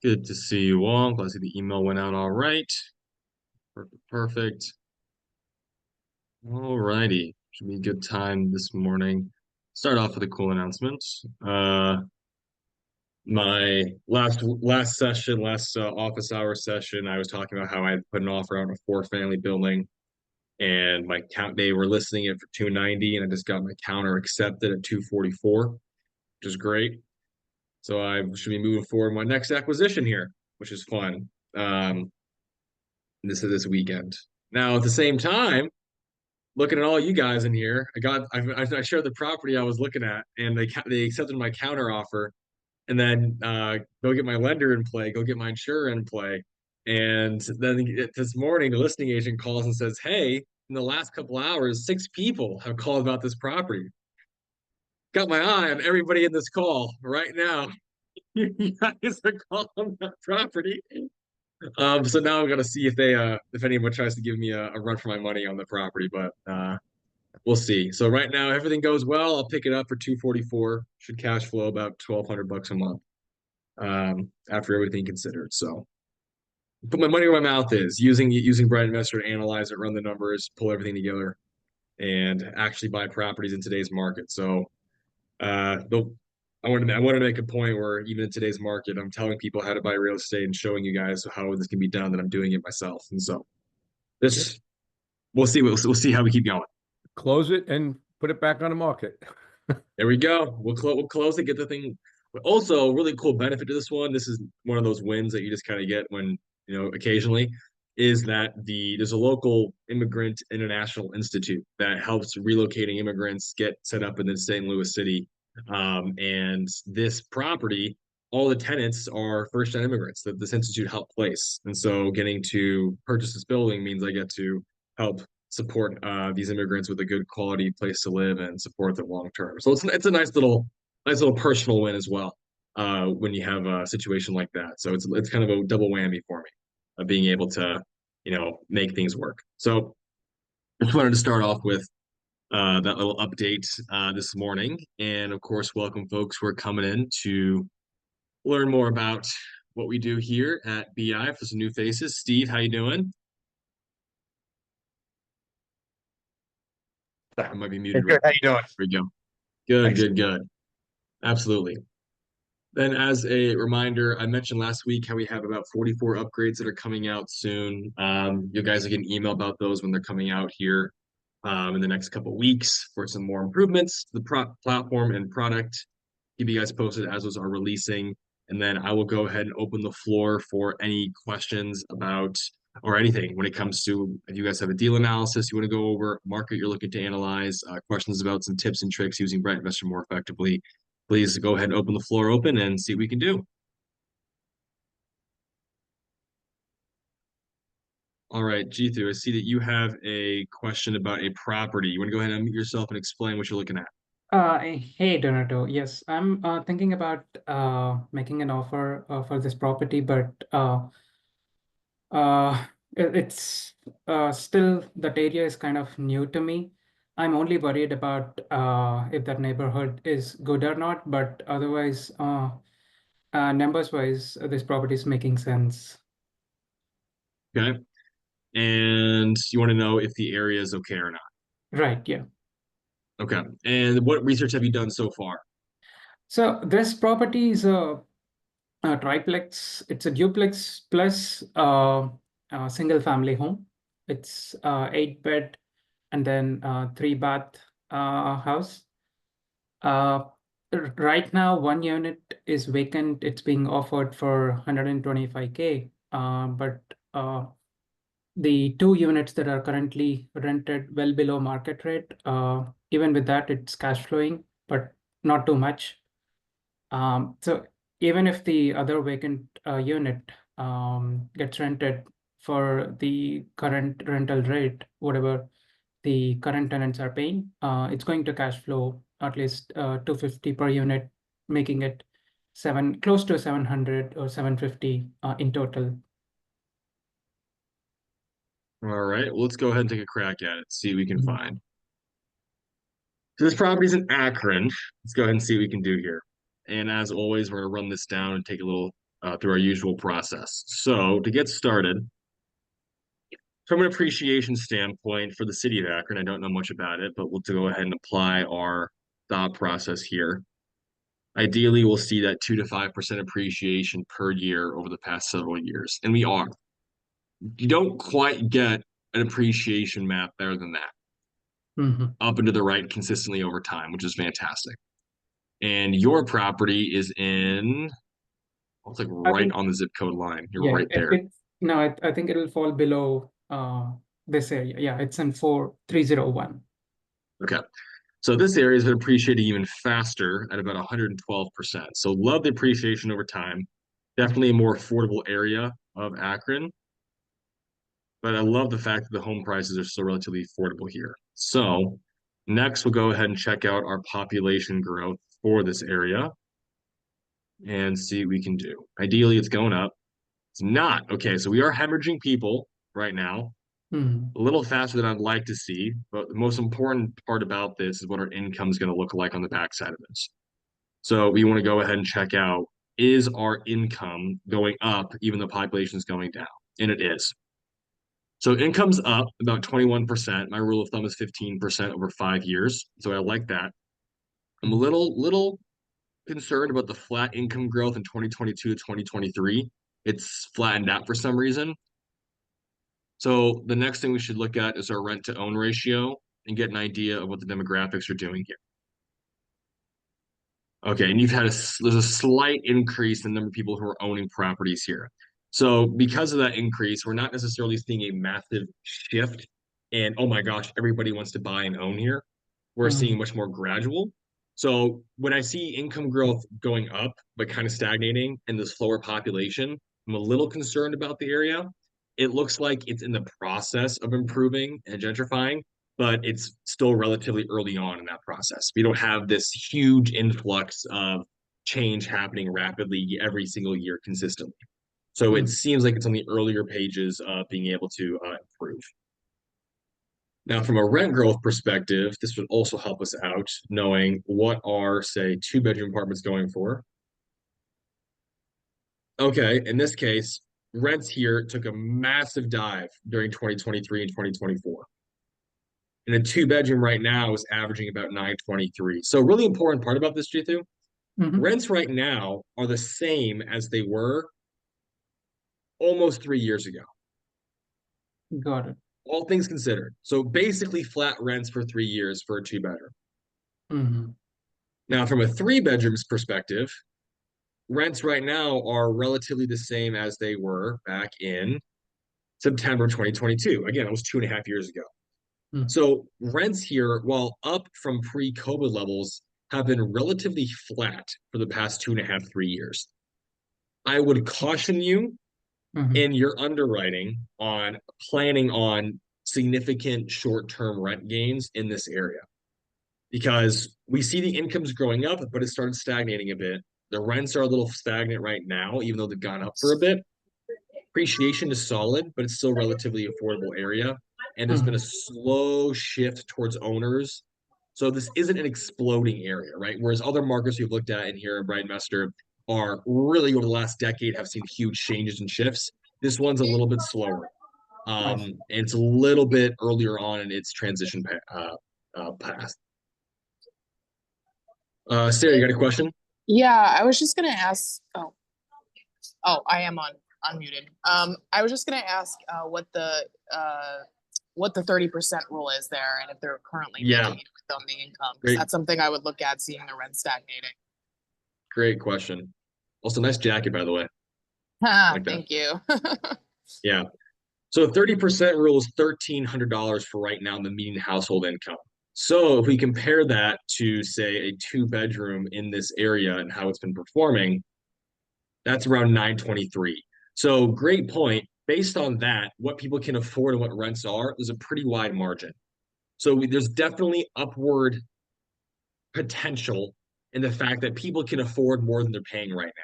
Good to see you all. Glad to see the email went out all right. Perfect, perfect. All righty. Should be a good time this morning. Start off with a cool announcement. My last session, last office hour session, I was talking about how I had put an offer out on a four-family building, and my count they were listing it for 290, and I just got my counter accepted at 244, which is great. So I should be moving forward with my next acquisition here, which is fun. This is this weekend. Now, at the same time, looking at all you guys in here, I shared the property I was looking at, and they accepted my counter offer, and then go get my lender in play, go get my insurer in play, and then this morning the listing agent calls and says, "Hey, in the last couple hours, six people have called about this property." Got my eye on everybody in this call right now. You guys are calling that property. So now I'm gonna see if anyone tries to give me a run for my money on the property, but we'll see. So right now everything goes well. I'll pick it up for 244. Should cash flow about 1,200 bucks a month after everything considered. So put my money where my mouth is, using BrightInvestor to analyze it, run the numbers, pull everything together, and actually buy properties in today's market. So the I wanted to make a point where even in today's market, I'm telling people how to buy real estate and showing you guys how this can be done, that I'm doing it myself. And so this we'll see. We'll see how we keep going. Close it and put it back on the market. There we go. We'll close it, get the thing. But also, really cool benefit to this one. This is one of those wins that you just kind of get when, occasionally, is that there's a local immigrant international institute that helps relocating immigrants get set up in the St. Louis city. And this property, all the tenants are first-time immigrants that this institute helped place. And so getting to purchase this building means I get to help support these immigrants with a good quality place to live and support them long term. So it's a nice little personal win as well when you have a situation like that. So it's kind of a double whammy for me of being able to make things work. So I just wanted to start off with that little update this morning, and of course, welcome folks who are coming in to learn more about what we do here at BI. For some new faces, Steve, how you doing? I might be Hey, muted good. real How quick. you doing? There we go. Good, Thanks. good, good. Absolutely. Then, as a reminder, I mentioned last week how we have about 44 upgrades that are coming out soon. You guys are getting email about those when they're coming out here in the next couple weeks for some more improvements to the platform and product. Keep you guys posted as those are releasing. And then I will go ahead and open the floor for any questions about or anything when it comes to if you guys have a deal analysis you want to go over, market you're looking to analyze, questions about some tips and tricks using BrightInvestor more effectively. Please go ahead and open the floor open and see what we can do. All right, Jithu, I see that you have a question about a property. You want to go ahead and unmute yourself and explain what you're looking at? Hey Donato, yes, I'm thinking about making an offer for this property, but it's still that area is kind of new to me. I'm only worried about if that neighborhood is good or not, but otherwise, numbers wise, this property is making sense. Okay. And you want to know if the area is okay or not. Right, yeah. Okay. And what research have you done so far? So this property is a triplex. It's a duplex plus a single family home. It's 8 bed and then 3 bath house. Uh, right now, one unit is vacant. It's being offered for 125K. But the two units that are currently rented well below market rate, even with that, it's cash flowing, but not too much. So even if the other vacant unit gets rented for the current rental rate, whatever the current tenants are paying, it's going to cash flow at least 250 per unit, making it close to 700 or 750 in total. All right, well, let's go ahead and take a crack at it, see what we can find. So this property's in Akron. Let's go ahead and see what we can do here. And as always, we're gonna run this down and take a little through our usual process. So to get started, from an appreciation standpoint for the city of Akron, I don't know much about it, but we'll go ahead and apply our thought process here. Ideally, we'll see that 2 to 5% appreciation per year over the past several years, and we are. You don't quite get an appreciation map better than that, Mhm. up and to the right consistently over time, which is fantastic. And your property is in, well, it's like I right think, on the zip code line. You're yeah, right there. no, I think it'll fall below this area. Yeah, it's in 4301. Okay. So this area has been appreciating even faster at about 112%. So love the appreciation over time. Definitely a more affordable area of Akron. But I love the fact that the home prices are still relatively affordable here. So next, we'll go ahead and check out our population growth for this area and see what we can do. Ideally, it's going up. It's not. Okay, so we are hemorrhaging people right now, Mhm. a little faster than I'd like to see. But the most important part about this is what our income is going to look like on the backside of this. So we want to go ahead and check out, is our income going up even though population is going down? And it is. So income's up about 21%. My rule of thumb is 15% over 5 years. So I like that. I'm a Mhm. little concerned about the flat income growth in 2022 to 2023. It's flattened out for some reason. So the next thing we should look at is our rent to own ratio and get an idea of what the demographics are doing here. Okay, and there's a slight increase in the number of people who are owning properties here. So because of that increase, we're not necessarily seeing a massive shift and oh my gosh, everybody wants to buy and own here. We're seeing Mhm. much more gradual. So when I see income growth going up but kind of stagnating and the slower population, I'm a little concerned about the area. It looks like it's in the process of improving and gentrifying, but it's still relatively early on in that process. We don't have this huge influx of change happening rapidly every single year consistently. So it Mhm. seems like it's on the earlier pages of being able to improve. Now, from a rent growth perspective, this would also help us out knowing what are, say, two-bedroom apartments going for. Okay, in this case, rents here took a massive dive during 2023 and 2024. And a two-bedroom right now is averaging about 923. So really important part about this, Jithu, Mhm. rents right now are the same as they were almost 3 years ago, Got it. all things considered. So basically flat rents for 3 years for a two-bedroom. Mhm. Now, from a three-bedrooms perspective, rents right now are relatively the same as they were back in September 2022. Again, it was 2.5 years ago. Mhm. So rents here, while up from pre-COVID levels, have been relatively flat for the past 2.5, 3 years. I would caution you Mhm. in your underwriting on planning on significant short-term rent gains in this area because we see the incomes growing up, but it started stagnating a bit. The rents are a little stagnant right now, even though they've gone up for a bit. Appreciation is solid, but it's still relatively affordable area. And there's been a Mhm. slow shift towards owners. So this isn't an exploding area, right? Whereas other markets we've looked at in here in BrightInvestor are really over the last decade have seen huge changes and shifts. This one's a little bit slower. I see. And it's a little bit earlier on in its transition path. Sarah, you got a question? Yeah, I was just gonna ask. I am unmuted. I was just gonna ask what the 30% rule is there, and if they're currently Yeah, making it on the income, because great, that's something I would look at, seeing the rent stagnating. great question. Also, nice jacket, by the way. Like that. Thank you. Yeah. So 30% rule is $1,300 for right now in the median household income. So if we compare that to, say, a two-bedroom in this area and how it's been performing, that's around 923. So great point. Based on that, what people can afford and what rents are, there's a pretty wide margin. So there's definitely upward potential in the fact that people can afford more than they're paying right now.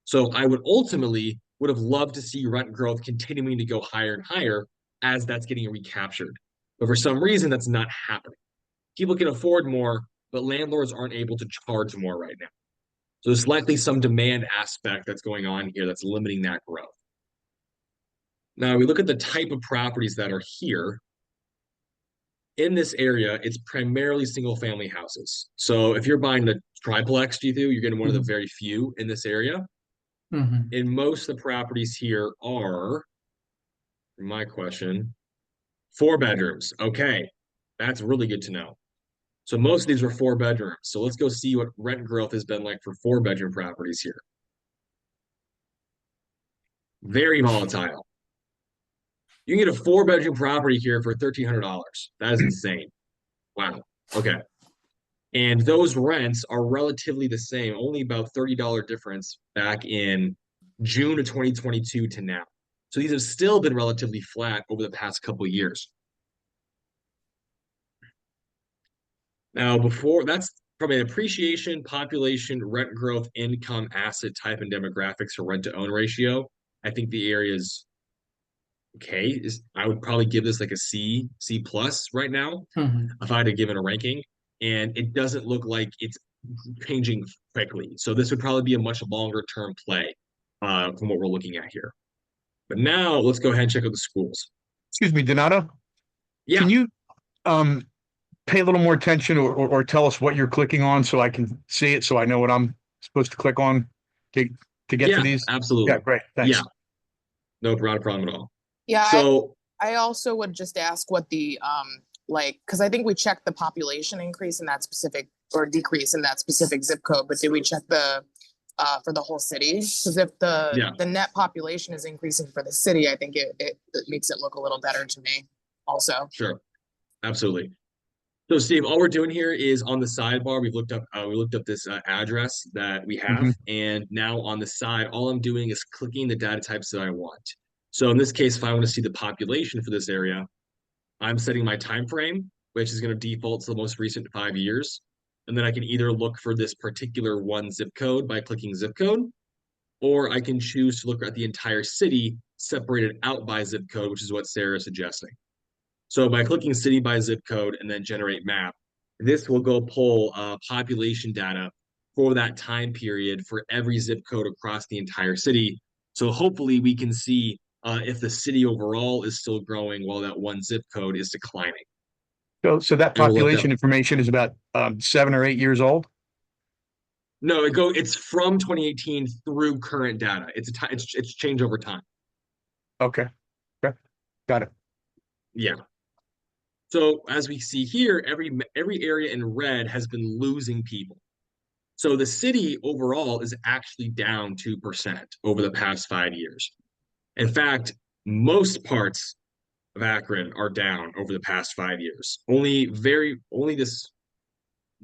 So I would have loved to see rent growth continuing to go higher and higher as that's getting recaptured. But for some reason, that's not happening. People can afford more, but landlords aren't able to charge more right now. So there's likely some demand aspect that's going on here that's limiting that growth. Now we look at the type of properties that are here. In this area, it's primarily single family houses. So if you're buying the triplex, you're getting one of the very few in this area. Mhm. And most of the properties here are, my question, 4 bedrooms. Okay, that's really good to know. So most of these were 4 bedrooms. So let's go see what rent growth has been like for 4-bedroom properties here. Very volatile. You can get a 4-bedroom property here for $1,300. That is insane. Wow. Okay. And those rents are relatively the same, only about $30 difference back in June of 2022 to now. So these have still been relatively flat over the past couple of years. Now, before that's from an appreciation, population, rent growth, income, asset type, and demographics or rent to own ratio, I think the area is okay. I would probably give this like a C plus right now if I had to give it a ranking. And it doesn't look like it's changing quickly. So this would probably be a much longer term play from what we're looking at here. But now let's go ahead and check out the schools. Excuse me, Donato, Yeah, can you um pay a little more attention or tell us what you're clicking on so I can see it so I know what I'm supposed to click on to to get to yeah, these? absolutely. Yeah, great. Thanks. Yeah, no problem at all. Yeah, So I also would just ask what the like, because I think we checked the population increase in that specific or decrease in that specific zip code, but did we check the for the whole city? Because if yeah, the net population is increasing for the city, I think it makes it look a little better to me also. sure, absolutely. So Steve, all we're doing here is on the sidebar, we looked up this address that we have, and now on the side, all I'm doing is clicking the data types that I want. So in this case, if I want to see the population for this area, I'm setting my time frame, which is going to default to the most recent 5 years. And then I can either look for this particular one zip code by clicking zip code, or I can choose to look at the entire city separated out by zip code, which is what Sarah is suggesting. So by clicking city by zip code and then generate map, this will go pull population data for that time period for every zip code across the entire city. So hopefully we can see if the city overall is still growing while that one zip code is declining. So that And we'll let population information is about 7 or 8 years old. No, it's from 2018 through current data. It's changed over time. Okay. Okay. Got it. Yeah. So as we see here, every area in red has been losing people. So the city overall is actually down 2% over the past 5 years. In fact, most parts of Akron are down over the past 5 years. Only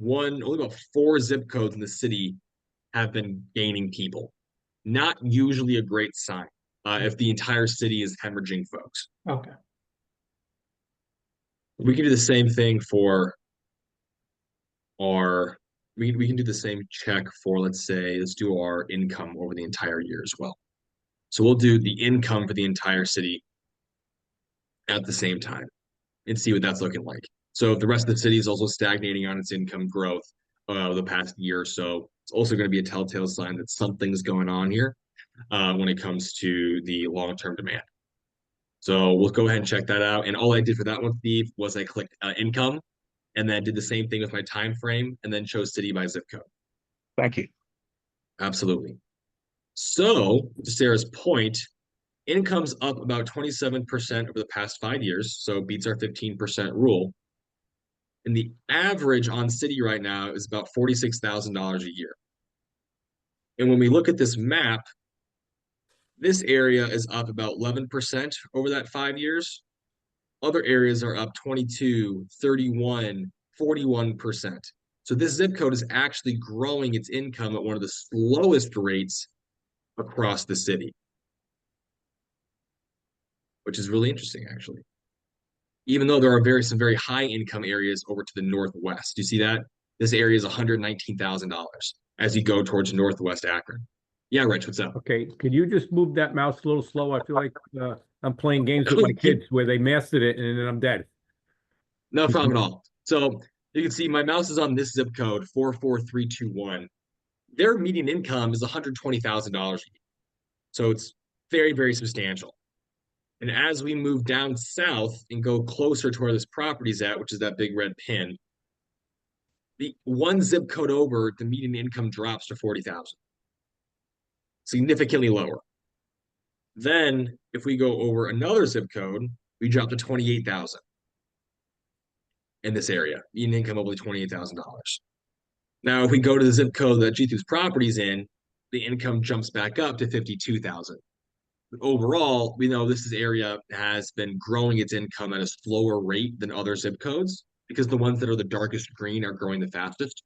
about 4 zip codes in the city have been gaining people. Not usually a great sign if the entire city is hemorrhaging folks. Okay. We can do the same thing for we can do the same check for, let's do our income over the entire year as well. So we'll do the income for the entire city at the same time and see what that's looking like. So if the rest of the city is also stagnating on its income growth the past year or so, it's also going to be a telltale sign that something's going on here when it comes to the long-term demand. So we'll go ahead and check that out. And all I did for that one, Steve, was I clicked income and then did the same thing with my time frame and then chose city by zip code. Thank you. Absolutely. So to Sarah's point, income's up about 27% over the past 5 years, so it beats our 15% rule. And the average on city right now is about $46,000 a year. And when we look at this map, this area is up about 11% over that 5 years. Other areas are up 22, 31, 41%. So this zip code is actually growing its income at one of the slowest rates across the city, which is really interesting, actually. Even though there are some very high income areas over to the northwest. Do you see that? This area is $119,000 as you go towards northwest Akron. Yeah, Rich, what's up? Okay, could you just move that mouse a little slow? I feel like I'm playing games with my kids where they mastered it and then I'm dead. No problem at all. So you can see my mouse is on this zip code, 44321. their median income is $120,000. So it's very, very substantial. And as we move down south and go closer to where this property's at, which is that big red pin, the one zip code over, the median income drops to 40,000, significantly lower. Then if we go over another zip code, we drop to 28,000 in this area. Median income over $28,000. Now, if we go to the zip code that G2's property's in, the income jumps back up to 52,000. But overall, we know this area has been growing its income at a slower rate than other zip codes because the ones that are the darkest green are growing the fastest.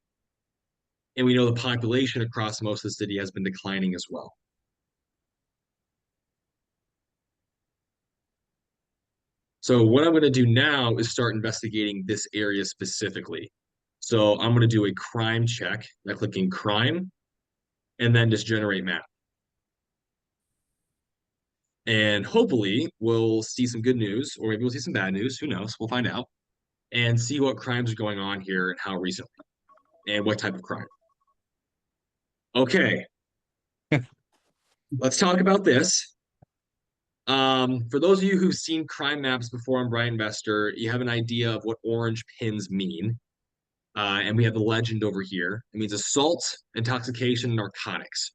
And we know the population across most of the city has been declining as well. So what I'm going to do now is start investigating this area specifically. So I'm going to do a crime check by clicking crime and then just generate map. And hopefully we'll see some good news, or maybe we'll see some bad news. Who knows? We'll find out. And see what crimes are going on here and how recently and what type of crime. Okay. Let's talk about this. For those of you who've seen crime maps before on BrightInvestor, you have an idea of what orange pins mean. And we have the legend over here. It means assault, intoxication, narcotics.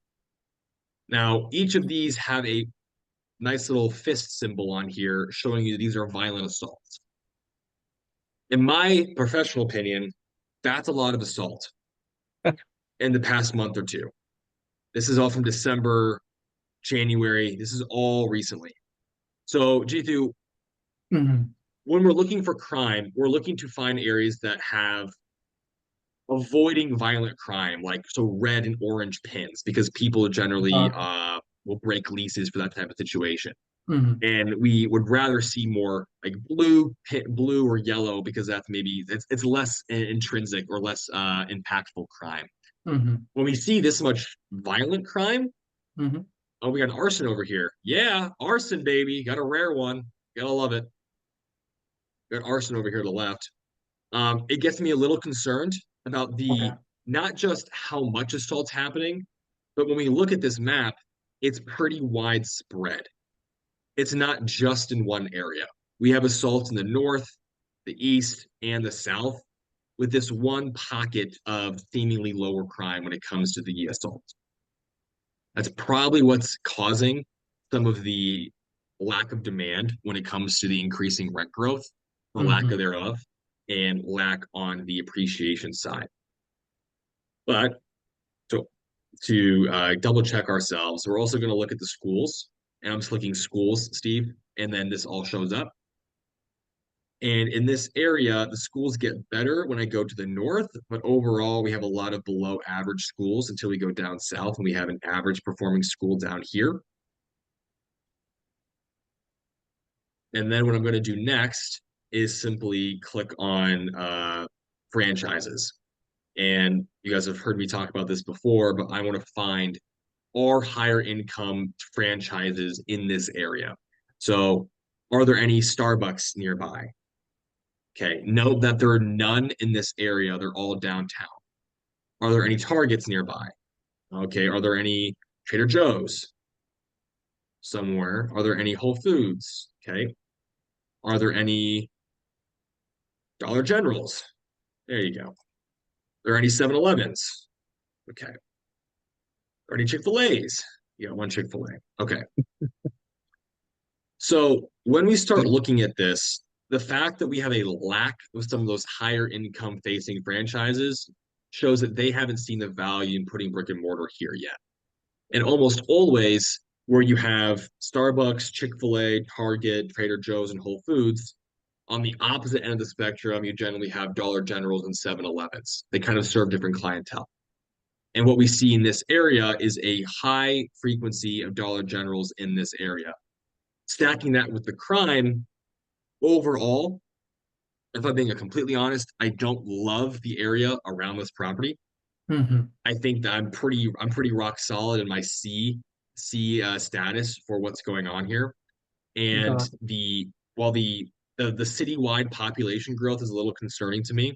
Now, each of these have a nice little fist symbol on here showing you these are violent assaults. In my professional opinion, that's a lot of assault in the past month or two. This is all from December, January. This is all recently. So, Jitu, when we're looking for crime, we're looking to find areas that have avoiding violent crime, like so red and orange pins, because people generally will break leases for that type of situation. And we would rather see more like blue or yellow because that's maybe it's less intrinsic or less impactful crime. When we see this much violent crime, oh, we got an arson over here. Yeah, arson, baby. Got a rare one. Gotta love it. Got arson over here to the left. It gets me a little concerned about the not just how much assault's happening, but when we look at this map, it's pretty widespread. It's not just in one area. We have assaults in the north, the east, and the south, with this one pocket of seemingly lower crime when it comes to the assault. That's probably what's causing some of the lack of demand when it comes to the increasing rent growth, the lack of thereof, and lack on the appreciation side. But to double check ourselves, we're also going to look at the schools. And I'm just clicking schools, Steve, and then this all shows up. And in this area, the schools get better when I go to the north, but overall, we have a lot of below average schools until we go down south and we have an average performing school down here. And then what I'm going to do next is simply click on franchises. And you guys have heard me talk about this before, but I want to find are higher income franchises in this area. So are there any Starbucks nearby? Okay, note that there are none in this area. They're all downtown. Are there any Targets nearby? Okay, are there any Trader Joe's somewhere? Are there any Whole Foods? Okay. Are there any Dollar Generals? There you go. Are there any 7-Elevens? Okay. Are any Chick-fil-A's? You got one Chick-fil-A. Okay. So when we start looking at this, the fact that we have a lack of some of those higher income facing franchises shows that they haven't seen the value in putting brick and mortar here yet. And almost always where you have Starbucks, Chick-fil-A, Target, Trader Joe's, and Whole Foods, on the opposite end of the spectrum, you generally have Dollar Generals and 7-Elevens. They kind of serve different clientele. And what we see in this area is a high frequency of Dollar Generals in this area. Stacking that with the crime, overall, if I'm being completely honest, I don't love the area around this property. I think that I'm pretty rock solid in my C status for what's going on here. And while the citywide population growth is a little concerning to me,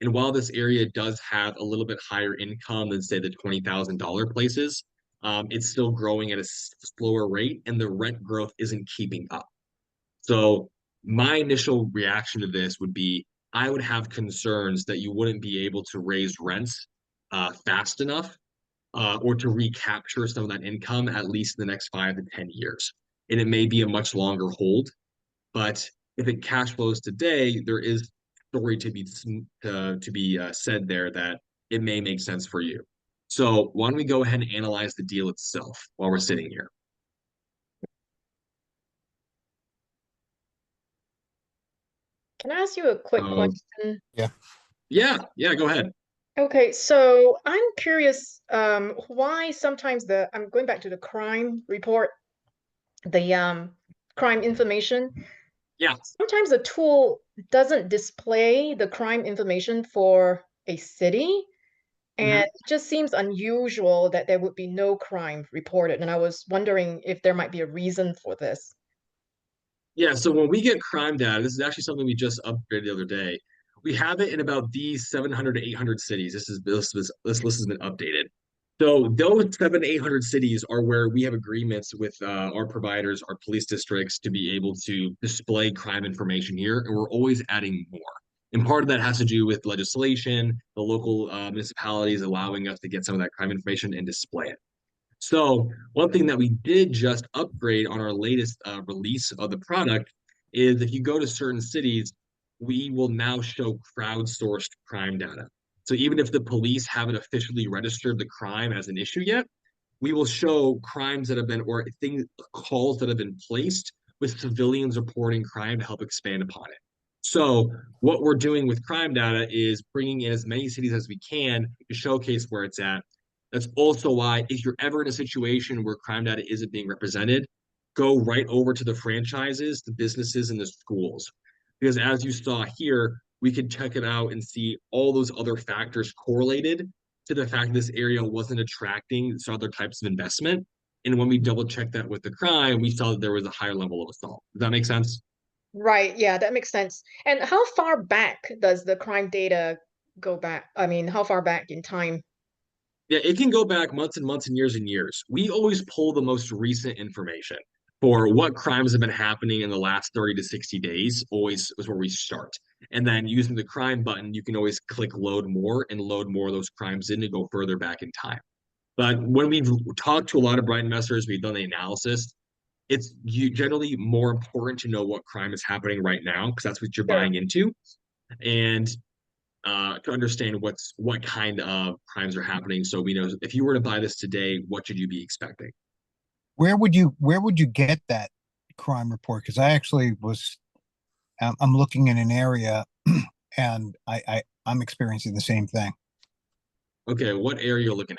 And while this area does have a little bit higher income than, say, the $20,000 places, it's still growing at a slower rate, and the rent growth isn't keeping up. So my initial reaction to this would be I would have concerns that you wouldn't be able to raise rents fast enough or to recapture some of that income at least in the next 5 to 10 years. And it may be a much longer hold, but if it cash flows today, there is story to be said there that it may make sense for you. So why don't we go ahead and analyze the deal itself while we're sitting here? Can I ask you a quick Uh, question? yeah, go ahead. Okay, so I'm curious, why sometimes I'm going back to the crime report, the crime information. Yeah. Sometimes the tool doesn't display the crime information for a city, and it just seems unusual that there would be no crime reported. And I was wondering if there might be a reason for this. Yeah, so when we get crime data, this is actually something we just upgraded the other day. We have it in about these 700 to 800 cities. This list has been updated. So those 700 to 800 cities are where we have agreements with our providers, our police districts, to be able to display crime information here, and we're always adding more. And part of that has to do with legislation, the local municipalities allowing us to get some of that crime information and display it. So one thing that we did just upgrade on our latest release of the product is if you go to certain cities, we will now show crowdsourced crime data. So even if the police haven't officially registered the crime as an issue yet, we will show crimes that have been or things calls that have been placed with civilians reporting crime to help expand upon it. So what we're doing with crime data is bringing in as many cities as we can to showcase where it's at. That's also why if you're ever in a situation where crime data isn't being represented, go right over to the franchises, the businesses, and the schools. Because as you saw here, we could check it out and see all those other factors correlated to the fact this area wasn't attracting other types of investment. And when we double checked that with the crime, we saw that there was a higher level of assault. Does that make sense? Right, yeah, that makes sense. And how far back does the crime data go back? I mean, how far back in time? Yeah, it can go back months and months and years and years. We always pull the most recent information for what crimes have been happening in the last 30 to 60 days, always is where we start. And then using the crime button, you can always click load more and load more of those crimes in to go further back in time. But when we've talked to a lot of Bright investors, we've done the analysis. It's generally more important to know what crime is happening right now because that's what you're Sure. buying into. And to understand what kind of crimes are happening. So we know if you were to buy this today, what should you be expecting? Where would you get that crime report? Because I actually I'm looking in an area and I'm experiencing the same thing. Okay, what area are you looking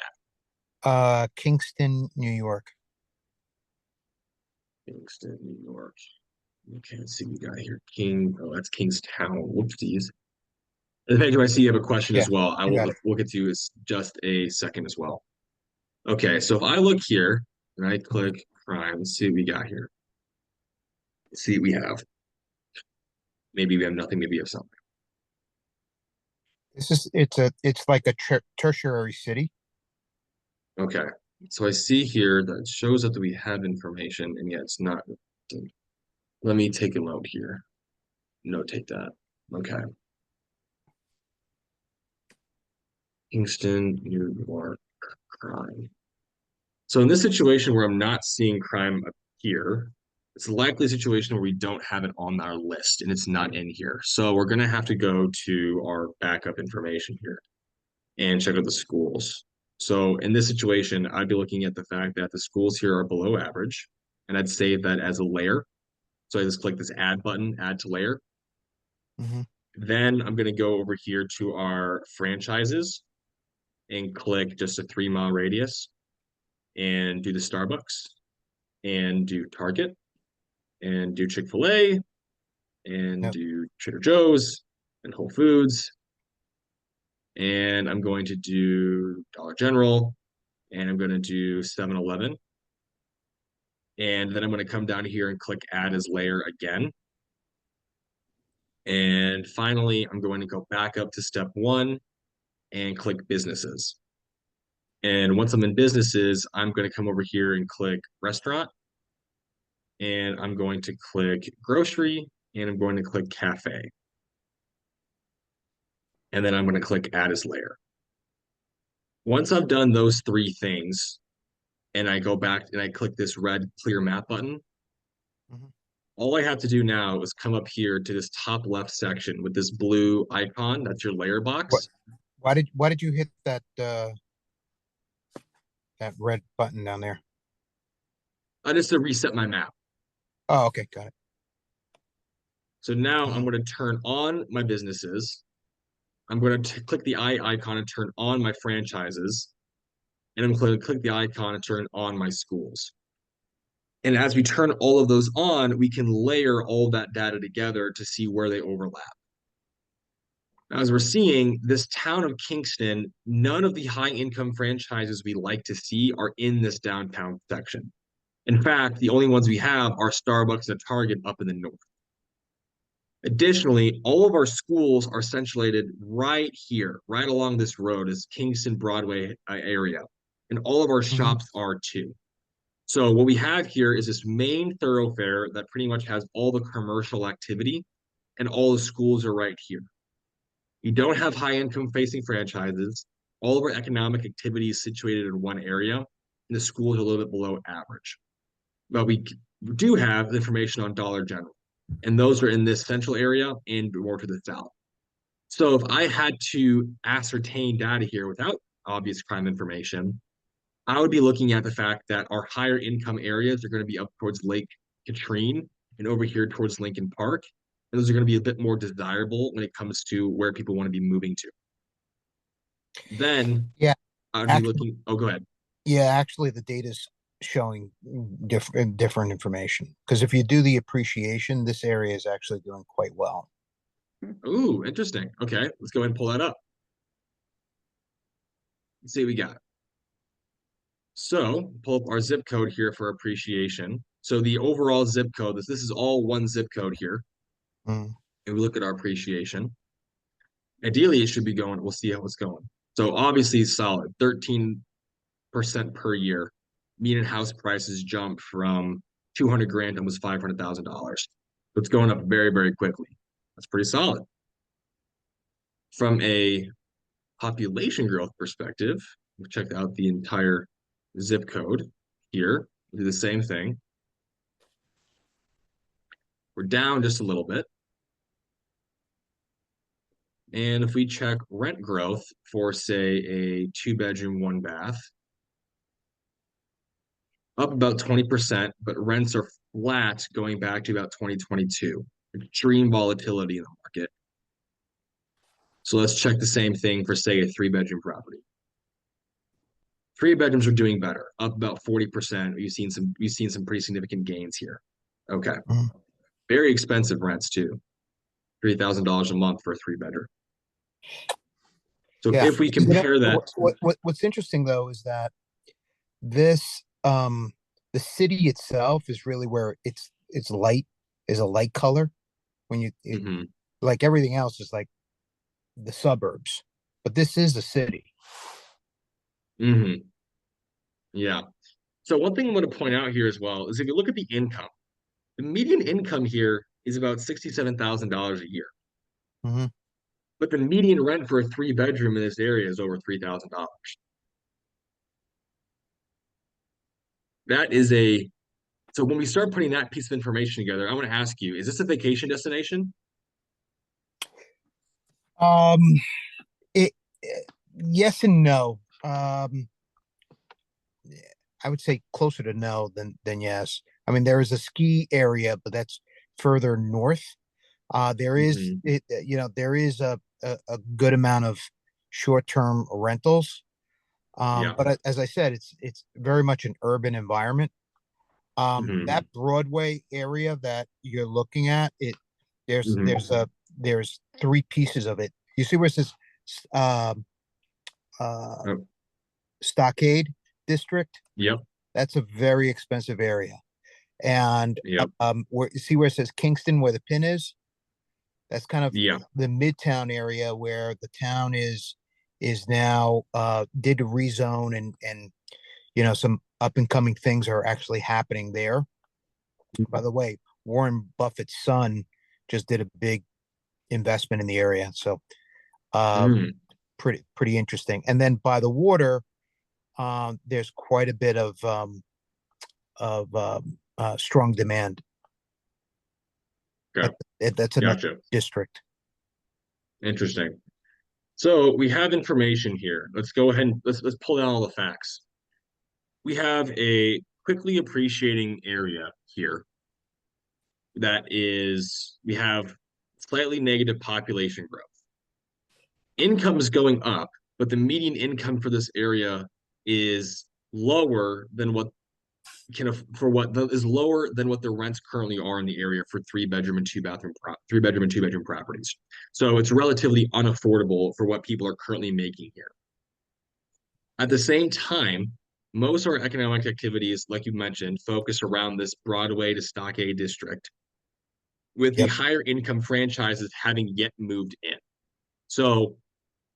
at? Kingston, New York. Kingston, New York. Okay, let's see what we got here. Oh, that's Kingstown. Whoopsies. And if I see you have a question Yeah, as well, I I will got it. look at you as just a second as well. Okay, so if I look here and I click crime, let's see what we got here. Let's see what we have. Maybe we have nothing, maybe we have something. It's like a tertiary city. Okay, so I see here that it shows that we have information, and yet it's not. Let me take a note here. Notate that. Okay. Kingston, New York, crime. So in this situation where I'm not seeing crime appear, it's likely a situation where we don't have it on our list and it's not in here. So we're going to have to go to our backup information here and check out the schools. So in this situation, I'd be looking at the fact that the schools here are below average, and I'd save that as a layer. So I just click this add button, add to layer. Mhm. Then I'm going to go over here to our franchises and click just a 3 mile radius and do the Starbucks and do Target and do Chick-fil-A and Yep. do Trader Joe's and Whole Foods. And I'm going to do Dollar General and I'm going to do 7-Eleven. And then I'm going to come down here and click add as layer again. And finally, I'm going to go back up to step 1 and click businesses. And once I'm in businesses, I'm going to come over here and click restaurant. And I'm going to click grocery, and I'm going to click cafe. And then I'm going to click add as layer. Once I've done those 3 things, and I go back and I click this red clear map button, Mhm. all I have to do now is come up here to this top left section with this blue icon. That's your layer What? box. Why did you hit that that red button down there? Just to reset my map. Oh, okay, got it. So now I'm going to turn on my businesses. I'm going to click the eye icon and turn on my franchises. And I'm going to click the icon and turn on my schools. And as we turn all of those on, we can layer all that data together to see where they overlap. Now, as we're seeing, this town of Kingston, none of the high income franchises we like to see are in this downtown section. In fact, the only ones we have are Starbucks and Target up in the north. Additionally, all of our schools are situated right here, right along this road, is Kingston Broadway area. And all of our shops are too. So what we have here is this main thoroughfare that pretty much has all the commercial activity, and all the schools are right here. You don't have high income facing franchises. All of our economic activity is situated in one area, and the schools are a little bit below average. But we do have information on Dollar General, and those are in this central area and more to the south. So if I had to ascertain data here without obvious crime information, I would be looking at the fact that our higher income areas are going to be up towards Lake Katrine and over here towards Lincoln Park. And those are going to be a bit more desirable when it comes to where people want to be moving to. Then Yeah, I'd be actually, looking, oh, go ahead. yeah, actually, the data's showing different information. Because if you do the appreciation, this area is actually doing quite well. Ooh, interesting. Okay, let's go ahead and pull that up. Let's see what we got. So pull up our zip code here for appreciation. So the overall zip code, this is all one zip code here. Mm. And we look at our appreciation. Ideally, it should be going, we'll see how it's going. So obviously solid, 13% per year. Median house prices jumped from 200 grand to almost $500,000. So it's going up very, very quickly. That's pretty solid. From a population growth perspective, we checked out the entire zip code here. We do the same thing. We're down just a little bit. And if we check rent growth for, say, a 2-bedroom, 1-bath, up about 20%, but rents are flat going back to about 2022. Extreme volatility in the market. So let's check the same thing for, say, a 3-bedroom property. 3 bedrooms are doing better, up about 40%. We've seen some pretty significant gains here. Okay. Mm. Very expensive rents too. $3,000 a month for a 3-bedroom. So Yeah. if we compare that, What's interesting though is that this the city itself is really where it's light is a light color when like everything else is like the suburbs, but this is the city. Yeah. So one thing I'm going to point out here as well is if you look at the income, the median income here is about $67,000 a year. But the median rent for a 3-bedroom in this area is over $3,000. That is so when we start putting that piece of information together, I want to ask you, is this a vacation destination? Um, it yes and no. I would say closer to no than yes. I mean, there is a ski area, but that's further north. There is there is a good amount of short-term rentals. Yeah. But as I said, it's very much an urban environment. That Broadway area that you're looking at, there's 3 pieces of it. You see where it says Stockade District? Yep. That's a very expensive area. And Yep. see where it says Kingston, where the pin is? That's kind of Yeah. the Midtown area where the town is now did a rezone and some up and coming things are actually happening there. By the way, Warren Buffett's son just did a big investment in the area, so Mm, pretty interesting. And then by the water, there's quite a bit of strong demand. okay. That's another Gotcha. district. Interesting. So we have information here. Let's go ahead and let's pull out all the facts. We have a quickly appreciating area here that is, we have slightly negative population growth. Income is going up, but the median income for this area is lower than what is lower than what the rents currently are in the area for 3 bedroom and 2 bedroom properties. So it's relatively unaffordable for what people are currently making here. At the same time, most of our economic activities, like you mentioned, focus around this Broadway to Stockade district, with the Yep. higher income franchises having yet moved in. So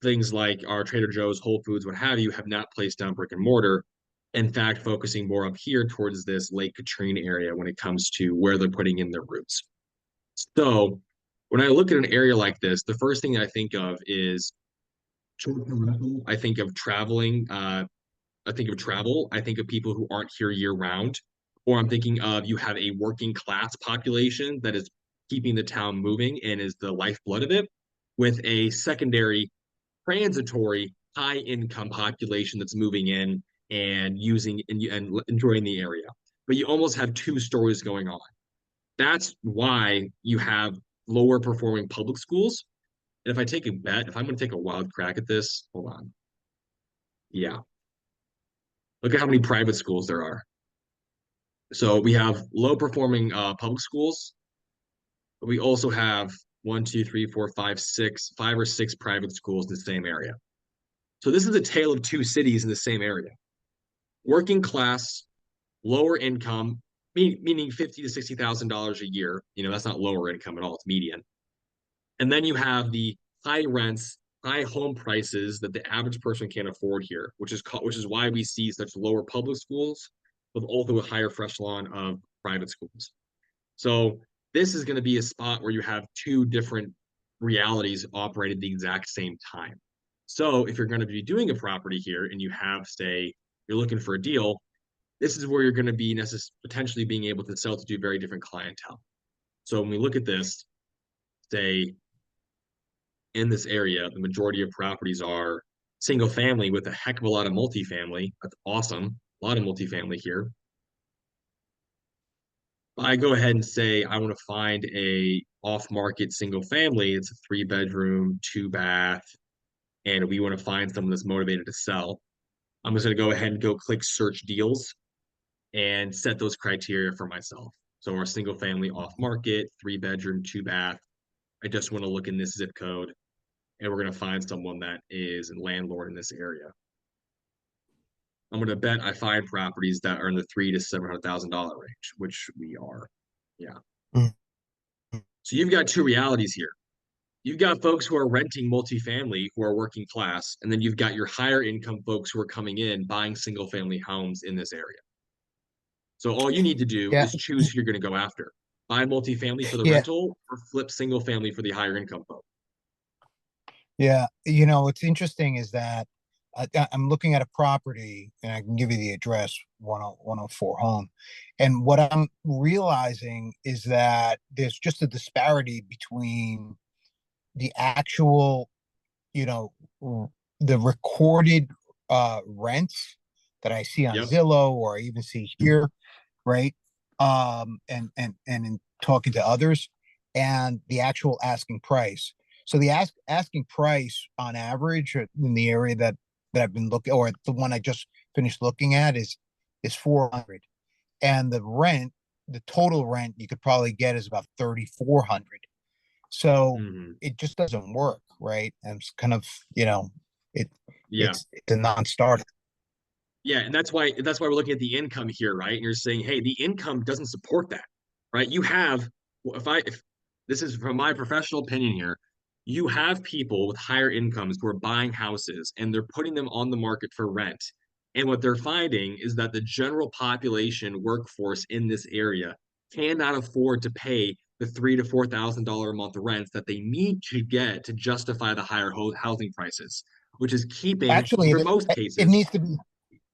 things like our Trader Joe's, Whole Foods, what have you, have not placed down brick and mortar. In fact, focusing more up here towards this Lake Katrina area when it comes to where they're putting in their roots. So when I look at an area like this, the first thing I think of is I think of traveling. I think of travel. I think of people who aren't here year round. Or I'm thinking of you have a working class population that is keeping the town moving and is the lifeblood of it, with a secondary transitory high income population that's moving in and using and enjoying the area. But you almost have two stories going on. That's why you have lower performing public schools. And if I take a bet, if I'm going to take a wild crack at this, hold on. Yeah. Look at how many private schools there are. So we have low performing public schools. But we also have 5 or 6 private schools in the same area. So this is a tale of two cities in the same area. Working class, lower income, meaning $50,000 to $60,000 a year. That's not lower income at all, it's median. And then you have the high rents, high home prices that the average person can't afford here, which is why we see such lower public schools, with also a higher echelon of private schools. So this is going to be a spot where you have two different realities operating at the exact same time. So if you're going to be doing a property here and you have, say, you're looking for a deal, this is where you're going to be potentially being able to sell to do very different clientele. So when we look at this, say, in this area, the majority of properties are single family with a heck of a lot of multifamily. That's awesome. A lot of multifamily here. I go ahead and say I want to find a off-market single family. It's a 3 bedroom, 2 bath, and we want to find someone that's motivated to sell. I'm just going to go ahead and click search deals and set those criteria for myself. So our single family off-market, 3 bedroom, 2 bath. I just want to look in this zip code, and we're going to find someone that is a landlord in this area. I'm going to bet I find properties that are in the $300,000 to $700,000 range, which we are. Yeah. Mm. So you've got two realities here. You've got folks who are renting multifamily who are working class, and then you've got your higher income folks who are coming in buying single family homes in this area. So all you need to do Yeah, is choose who you're going to go after. Buy multifamily for the yeah, rental or flip single family for the higher income folks. yeah. What's interesting is that I'm looking at a property, and I can give you the address, 104 Home. And what I'm realizing is that there's just a disparity between the actual, you know, the recorded rents that I see on Yep. Zillow or I even see here, right? And in talking to others, and the actual asking price. So the asking price on average in the area that I've been looking, or the one I just finished looking at, is 400, and the total rent you could probably get is about 3,400. So Mhm. it just doesn't work, right? And it's kind of, it Yeah. it's a non-starter. Yeah, and that's why we're looking at the income here, right? And you're saying, hey, the income doesn't support that, right? You have, well, if this is from my professional opinion here, you have people with higher incomes who are buying houses and they're putting them on the market for rent. And what they're finding is that the general population workforce in this area cannot afford to pay the $3,000 to $4,000 a month rents that they need to get to justify the higher housing prices, which is keeping, Actually, for most it cases, needs to be,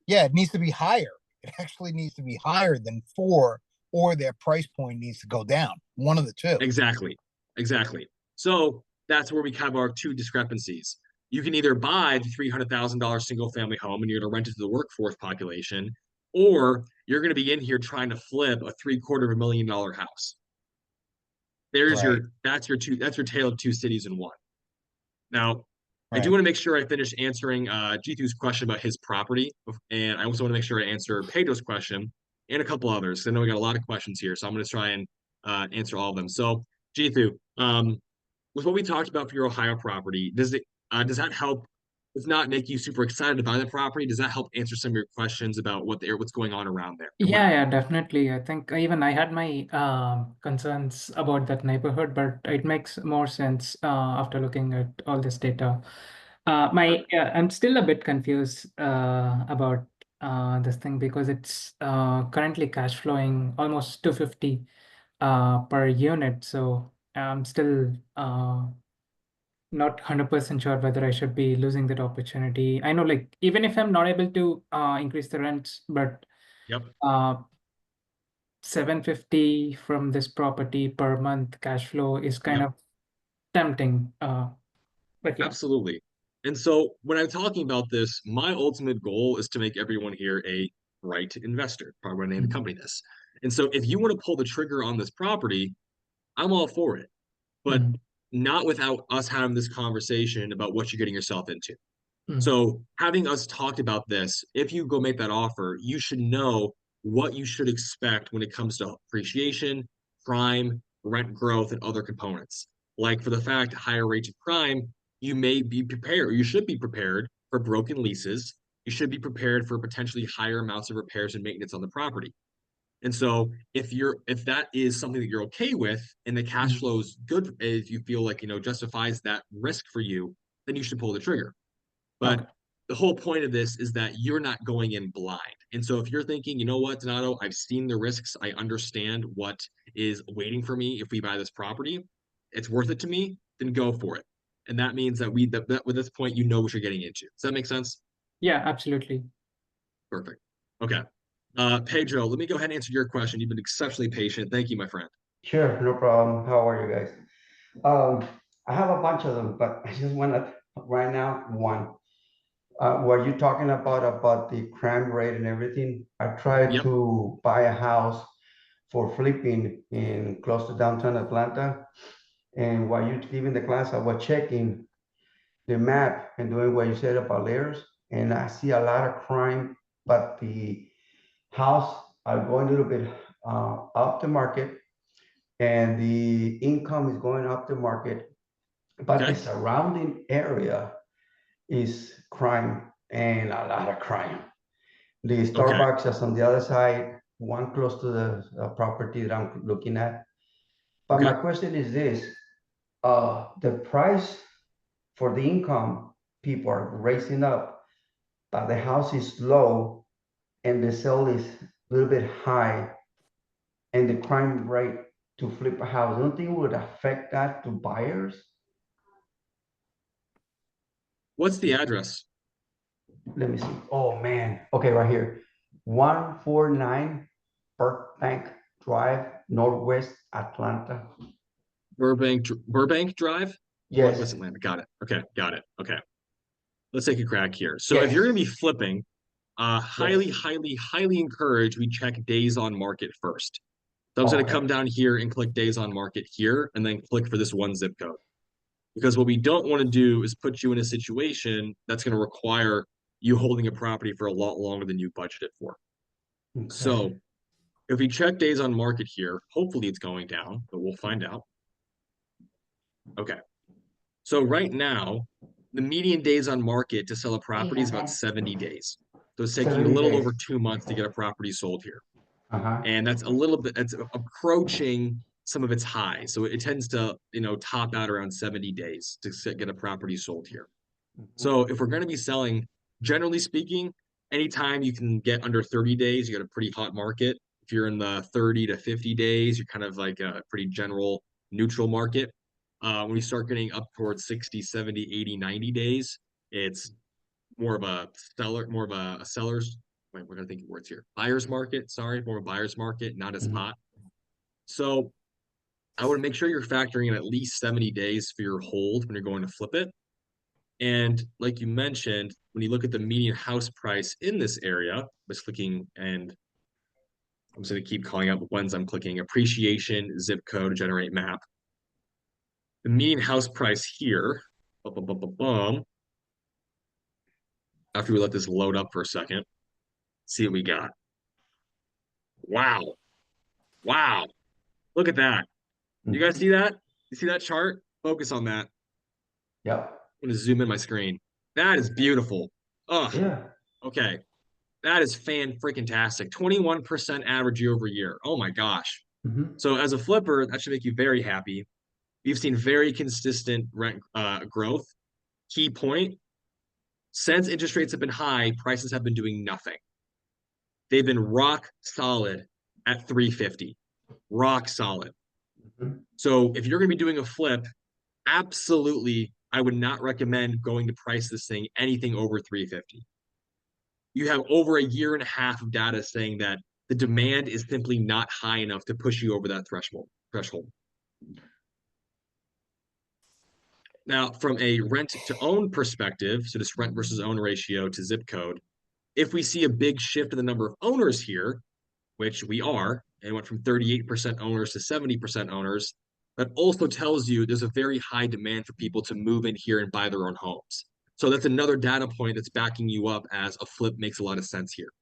yeah, it needs to be higher. It actually needs to be higher than 4, or their price point needs to go down. One of the two. exactly, exactly. So that's where we have our two discrepancies. You can either buy the $300,000 single family home and you're going to rent it to the workforce population, or you're going to be in here trying to flip a $750,000 house. There's Right. that's your tale of two cities in one. Now, I do Right. want to make sure I finish answering G2's question about his property, and I also want to make sure I answer Pedro's question and a couple others. I know we got a lot of questions here, so I'm going to try and answer all of them. So, G2, with what we talked about for your Ohio property, does that help? If not, make you super excited to buy the property? Does that help answer some of your questions about what's going on around there and Yeah, where? yeah, definitely. I think even I had my concerns about that neighborhood, but it makes more sense after looking at all this data. I'm still a bit confused about this thing because it's currently cash flowing almost 250 per unit. So I'm still not 100% sure whether I should be losing that opportunity. I know, like, even if I'm not able to increase the rents, but Yep. uh, 750 from this property per month cash flow is kind Yep. of tempting. But yeah. Absolutely. And so when I'm talking about this, my ultimate goal is to make everyone here a bright investor. Probably want to name the Mhm. company this. And so if you want to pull the trigger on this property, I'm all for it. But Mhm. not without us having this conversation about what you're getting yourself into. Mhm. So having us talked about this, if you go make that offer, you should know what you should expect when it comes to appreciation, crime, rent growth, and other components. Like for the fact higher rates of crime, you may be prepared, or you should be prepared for broken leases. You should be prepared for potentially higher amounts of repairs and maintenance on the property. And so if that is something that you're okay with and the cash Mhm. flow is good, if you feel like justifies that risk for you, then you should pull the trigger. Okay. But the whole point of this is that you're not going in blind. And so if you're thinking, you know what, Donato, I've seen the risks, I understand what is waiting for me if we buy this property, it's worth it to me, then go for it. And that means that that with this point, you know what you're getting into. Does that make sense? Yeah, absolutely. Perfect. Okay. Pedro, let me go ahead and answer your question. You've been exceptionally patient. Thank you, my friend. Sure, no problem. How are you guys? I have a bunch of them, but I just want to right now one. What you talking about the crime rate and everything? I tried Yep. to buy a house for flipping in close to downtown Atlanta, and while you giving the class, I was checking the map and doing what you said about layers, and I see a lot of crime, but the house are going a little bit up the market, and the income is going up the market, but the Okay. surrounding area is crime and a lot of crime. The Okay. Starbucks is on the other side, one close to the property that I'm looking at. But my Okay. question is this, the price for the income, people are raising up, but the house is low and the sale is a little bit high, and the crime rate to flip a house, don't think it would affect that to buyers? What's the address? Let me see. Oh man. Okay, right here. 149 Burbank Drive, Northwest Atlanta. Burbank Drive? West Yes. Atlanta. Got it. Okay. Got it. Okay. Let's take a crack here. So if Yes. you're going to be flipping, highly, Yes. highly, highly encourage we check days on market first. So I'm going to Okay. come down here and click days on market here and then click for this one zip code. Because what we don't want to do is put you in a situation that's going to require you holding a property for a lot longer than you budgeted for. Okay. So if we check days on market here, hopefully it's going down, but we'll find out. Okay. So right now, the median days on market to sell a property is about 70 days. So it's taking a 70 little days. over 2 months to get a property sold here. Uh-huh. And that's a little bit, that's approaching some of it's high. So it tends to, top out around 70 days to get a property sold here. So if we're going to be selling, generally speaking, anytime you can get under 30 days, you got a pretty hot market. If you're in the 30 to 50 days, you're kind of like a pretty general neutral market. When you start getting up towards 60, 70, 80, 90 days, it's more of a seller's, wait, we're going to think of words here. Buyer's market, sorry, more of a buyer's market, not as hot. So I would make sure you're factoring in at least 70 days for your hold when you're going to flip it. And like you mentioned, when you look at the median house price in this area, I was clicking, and I'm just going to keep calling out the ones I'm clicking: appreciation, zip code, generate map. The median house price here, after we let this load up for a second, see what we got. Wow. Wow. Look at that. You guys see that? You see that chart? Focus on that. Yep. I'm going to zoom in my screen. That is beautiful. Oh, Yeah. okay. That is fan-freaking-tastic. 21% average year over year. Oh my gosh. So as a flipper, that should make you very happy. We've seen very consistent rent growth. Key point, since interest rates have been high, prices have been doing nothing. They've been rock solid at 350. Rock solid. So if you're going to be doing a flip, absolutely, I would not recommend going to price this thing anything over 350. You have over a year and a half of data saying that the demand is simply not high enough to push you over that threshold. Now, from a rent to own perspective, so this rent versus own ratio to zip code, if we see a big shift in the number of owners here, which we are, and went from 38% owners to 70% owners, that also tells you there's a very high demand for people to move in here and buy their own homes. So that's another data point that's backing you up as a flip makes a lot of sense here.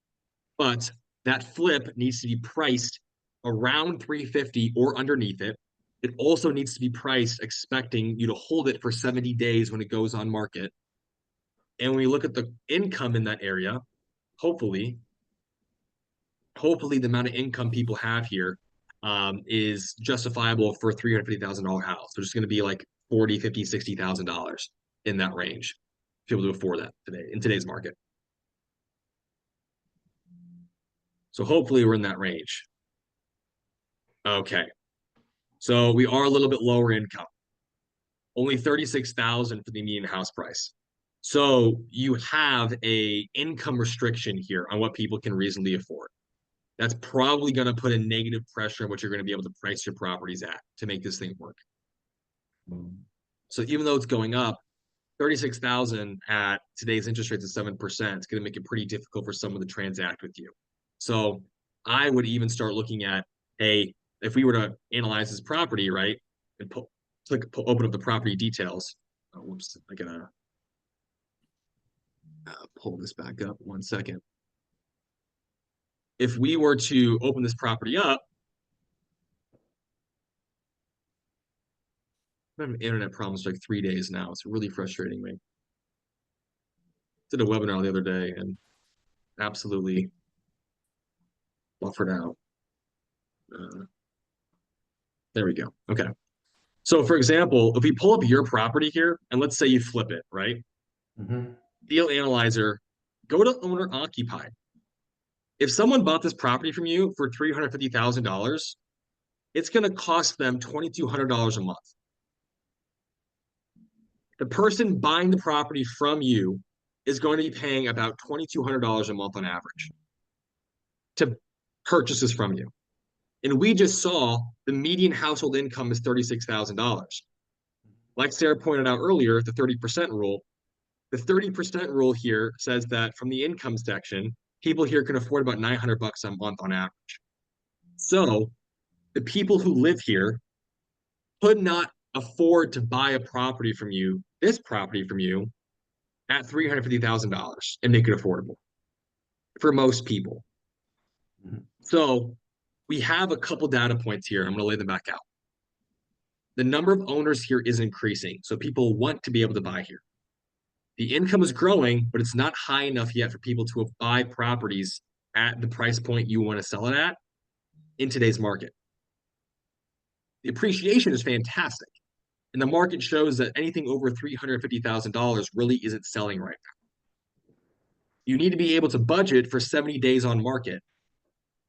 But that flip needs to be priced around 350 or underneath it. It also needs to be priced expecting you to hold it for 70 days when it goes on market. And when we look at the income in that area, hopefully the amount of income people have here is justifiable for a $350,000 house. They're just going to be like $40, $50, $60,000 in that range. People to afford that today in today's market. So hopefully we're in that range. Okay. So we are a little bit lower income. Only 36,000 for the median house price. So you have a income restriction here on what people can reasonably afford. That's probably going to put a negative pressure on what you're going to be able to price your properties at to make this thing work. So even though it's going up, 36,000 at today's interest rates of 7%, it's going to make it pretty difficult for someone to transact with you. So I would even start looking at, hey, if we were to analyze this property, right, and open up the property details. Oh, whoops, I gotta pull this back up 1 second. If we were to open this property up, I'm having internet problems for like 3 days now. It's really frustrating me. Did a webinar the other day and absolutely buffered out. There we go. Okay. So for example, if we pull up your property here, and let's say you flip it, right? Deal analyzer, go to owner occupied. If someone bought this property from you for $350,000, it's going to cost them $2,200 a month. The person buying the property from you is going to be paying about $2,200 a month on average to purchase this from you. And we just saw the median household income is $36,000. Like Sarah pointed out earlier, the 30% rule. The 30% rule here says that from the income section, people here can afford about $900 a month on average. So the people who live here could not afford to buy a property from you, this property from you, at $350,000 and make it affordable for most people. So we have a couple data points here. I'm going to lay them back out. The number of owners here is increasing, so people want to be able to buy here. The income is growing, but it's not high enough yet for people to buy properties at the price point you want to sell it at in today's market. The appreciation is fantastic. And the market shows that anything over $350,000 really isn't selling right now. You need to be able to budget for 70 days on market.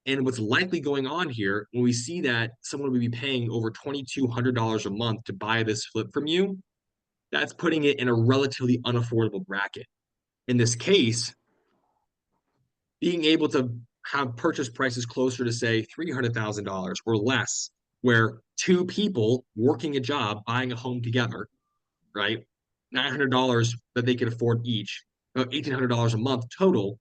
And what's likely going on here, when we see that someone will be paying over $2,200 a month to buy this flip from you, that's putting it in a relatively unaffordable bracket. In this case, being able to have purchase prices closer to, say, $300,000 or less, where two people working a job, buying a home together, right? $900 that they could afford each, about $1,800 a month total.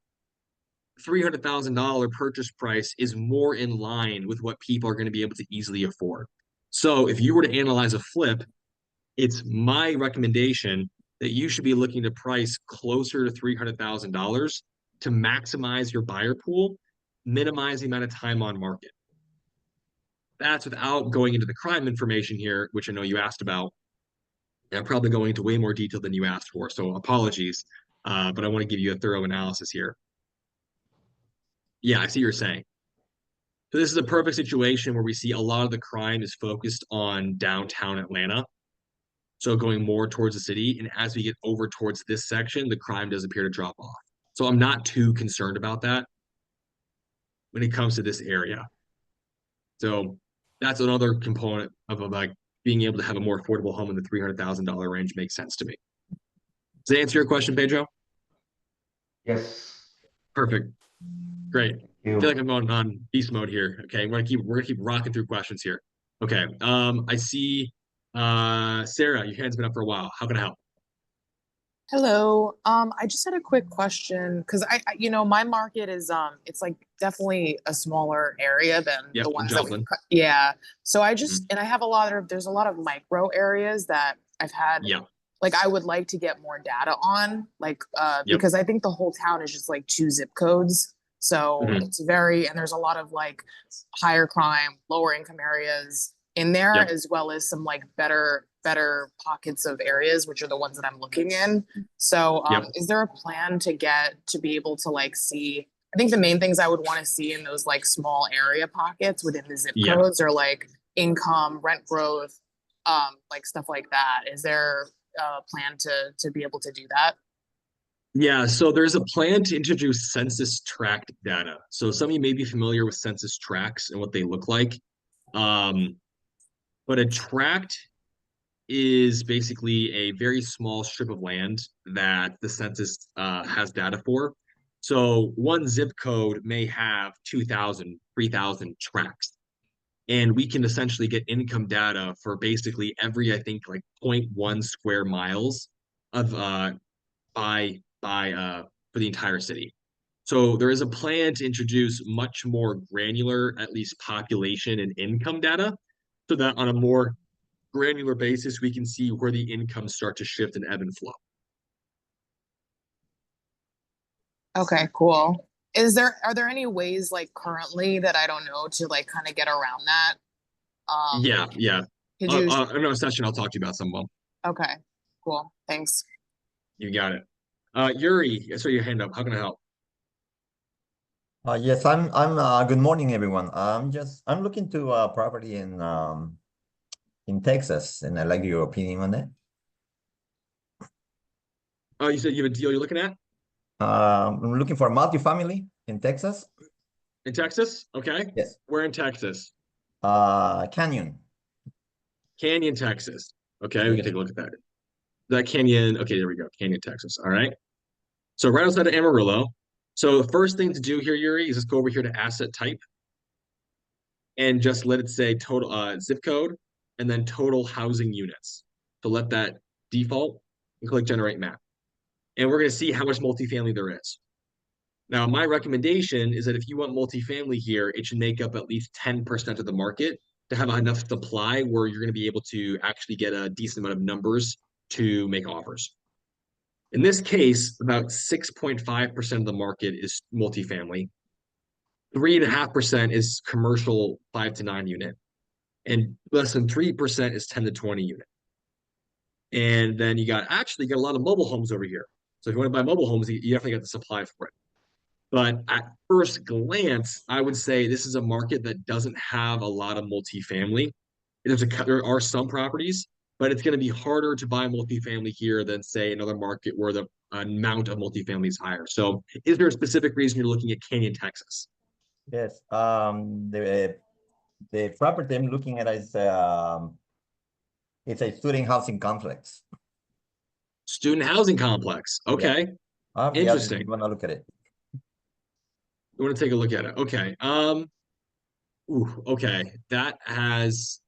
$300,000 purchase price is more in line with what people are going to be able to easily afford. So if you were to analyze a flip, it's my recommendation that you should be looking to price closer to $300,000 to maximize your buyer pool, minimize the amount of time on market. That's without going into the crime information here, which I know you asked about. And I'm probably going into way more detail than you asked for, so apologies. But I want to give you a thorough analysis here. Yeah, I see what you're saying. So this is a perfect situation where we see a lot of the crime is focused on downtown Atlanta. So going more towards the city. And as we get over towards this section, the crime does appear to drop off. So I'm not too concerned about that when it comes to this area. So that's another component of like being able to have a more affordable home in the $300,000 range makes sense to me. Does that answer your question, Pedro? Yes. Perfect. Great. I You. feel like I'm going on beast mode here. Okay, we're gonna keep rocking through questions here. Okay. I see Sarah, your hand's been up for a while. How can I help? Hello. I just had a quick question because my market is it's like definitely a smaller area than Yep, the ones that Joplin. yeah. So and I have there's a lot of micro areas that I've had Yeah. like I would like to get more data on, like Yep. because I think the whole town is just like 2 zip codes. So Mhm. it's and there's a lot of like higher crime, lower income areas in there, Yep. as well as some like better pockets of areas, which are the ones that I'm looking in. So Yep. is there a plan to be able to like see, I think the main things I would want to see in those like small area pockets within the zip Yeah. codes are like income, rent growth, like stuff like that. Is there a plan to be able to do that? Yeah, so there's a plan to introduce census tract data. So some of you may be familiar with census tracts and what they look like. But a tract is basically a very small strip of land that the census has data for. So one zip code may have 2,000, 3,000 tracts. And we can essentially get income data for basically every, I think, like 0.1 square miles of for the entire city. So there is a plan to introduce much more granular, at least population and income data, so that on a more granular basis, we can see where the incomes start to shift and ebb and flow. Okay, cool. Are there any ways like currently that I don't know to like kind of get around that? Yeah, yeah. Could you? In another session, I'll talk to you about some of them. Okay, cool. Thanks. You got it. Yuri, I saw your hand up. How can I help? Yes, good morning, everyone. I'm looking to property in Texas, and I'd like your opinion on that. Oh, you said you have a deal you're looking at I'm looking for a multifamily in Texas. in Texas? Okay. Yes. Where in Texas? Canyon. Canyon, Texas. Okay, we can take a look at that. That Canyon. Okay, there we go. Canyon, Texas. All right. So right outside of Amarillo. So the first thing to do here, Yuri, is just go over here to asset type and just let it say total zip code and then total housing units. So let that default and click generate map. And we're going to see how much multifamily there is. Now, my recommendation is that if you want multifamily here, it should make up at least 10% of the market to have enough supply where you're going to be able to actually get a decent amount of numbers to make offers. In this case, about 6.5% of the market is multifamily. 3.5% is commercial 5 to 9 unit, and less than 3% is 10 to 20 unit. And then you got a lot of mobile homes over here. So if you want to buy mobile homes, you definitely got the supply for it. But at first glance, I would say this is a market that doesn't have a lot of multifamily. There are some properties, but it's going to be harder to buy multifamily here than say another market where the amount of multifamily is higher. So is there a specific reason you're looking at Canyon, Texas? Yes. The property I'm looking at is it's a student housing complex. Student housing complex. Okay. Interesting. You want to look at it? You want to take a look at it. Okay. Okay. That has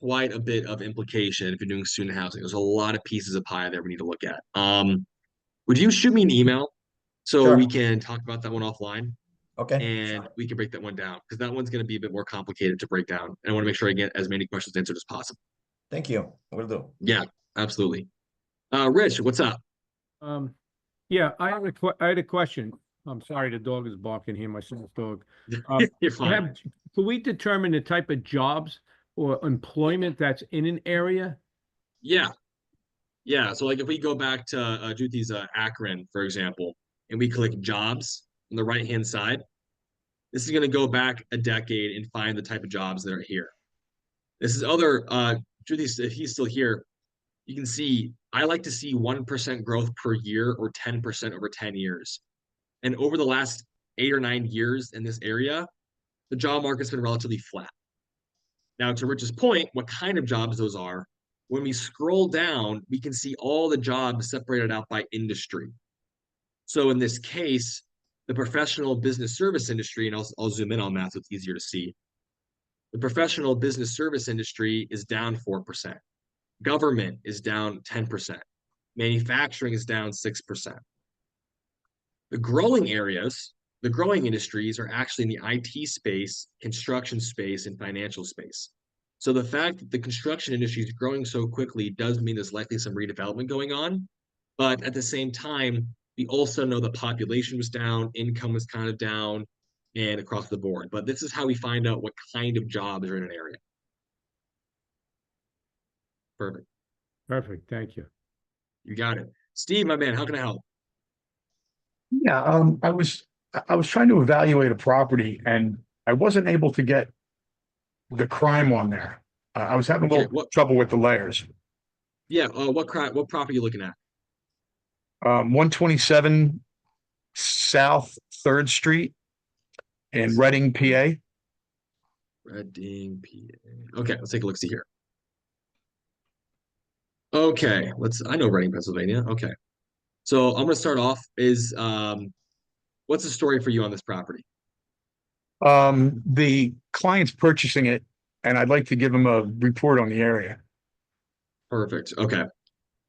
quite a bit of implication if you're doing student housing. There's a lot of pieces of pie there we need to look at. Would you shoot me an email so we Sure. can talk about that one offline Okay. and we can break that one down? Because that one's going to be a bit more complicated to break down. And I want to make sure I get as many questions answered as possible. Thank you. Will do. Yeah, absolutely. Rich, what's up? Yeah, I had a question. I'm sorry, the dog is barking here, my son's dog. You're fine. Can we determine the type of jobs or employment that's in an area? Yeah. Yeah. So like if we go back to Juti's Akron, for example, and we click jobs on the right-hand side, this is going to go back a decade and find the type of jobs that are here. This is other Juti's, if he's still here, you can see I like to see 1% growth per year or 10% over 10 years. And over the last 8 or 9 years in this area, the job market's been relatively flat. Now, to Rich's point, what kind of jobs those are, when we scroll down, we can see all the jobs separated out by industry. So in this case, the professional business service industry, and I'll zoom in on that so it's easier to see. The professional business service industry is down 4%. Government is down 10%. Manufacturing is down 6%. The growing areas, the growing industries are actually in the IT space, construction space, and financial space. So the fact that the construction industry is growing so quickly does mean there's likely some redevelopment going on. But at the same time, we also know the population was down, income was kind of down, and across the board. But this is how we find out what kind of jobs are in an area. Perfect. Perfect, thank you. You got it. Steve, my man, how can I help? Yeah, I was trying to evaluate a property and I wasn't able to get the crime on there. I was having a little trouble with the layers. Yeah, what property are you looking at? 127 South 3rd Street in Reading, PA. Reading, PA. Okay, let's take a look. See here. Okay, I know Reading, Pennsylvania. Okay. So I'm gonna start off what's the story for you on this property? The client's purchasing it and I'd like to give him a report on the area. Perfect. Okay.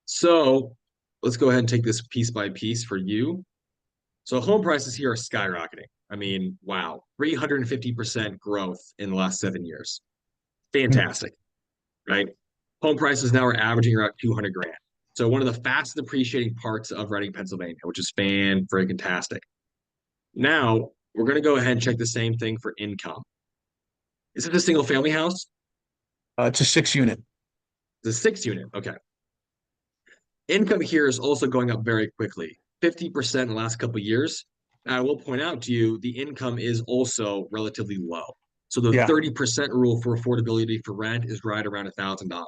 So let's go ahead and take this piece by piece for you. So home prices here are skyrocketing. I mean, wow, 350% growth in the last 7 years. Fantastic, right? Home prices now are averaging around 200 grand. So one of the fastest appreciating parts of Reading, Pennsylvania, which is fan-freaking-tastic. Now, we're going to go ahead and check the same thing for income. Is it a single family house? It's a 6-unit. It's a 6-unit, okay. Income here is also going up very quickly, 50% in the last couple of years. I will point out to you, the income is also relatively low. So the 30% rule for affordability for rent is right around $1,000.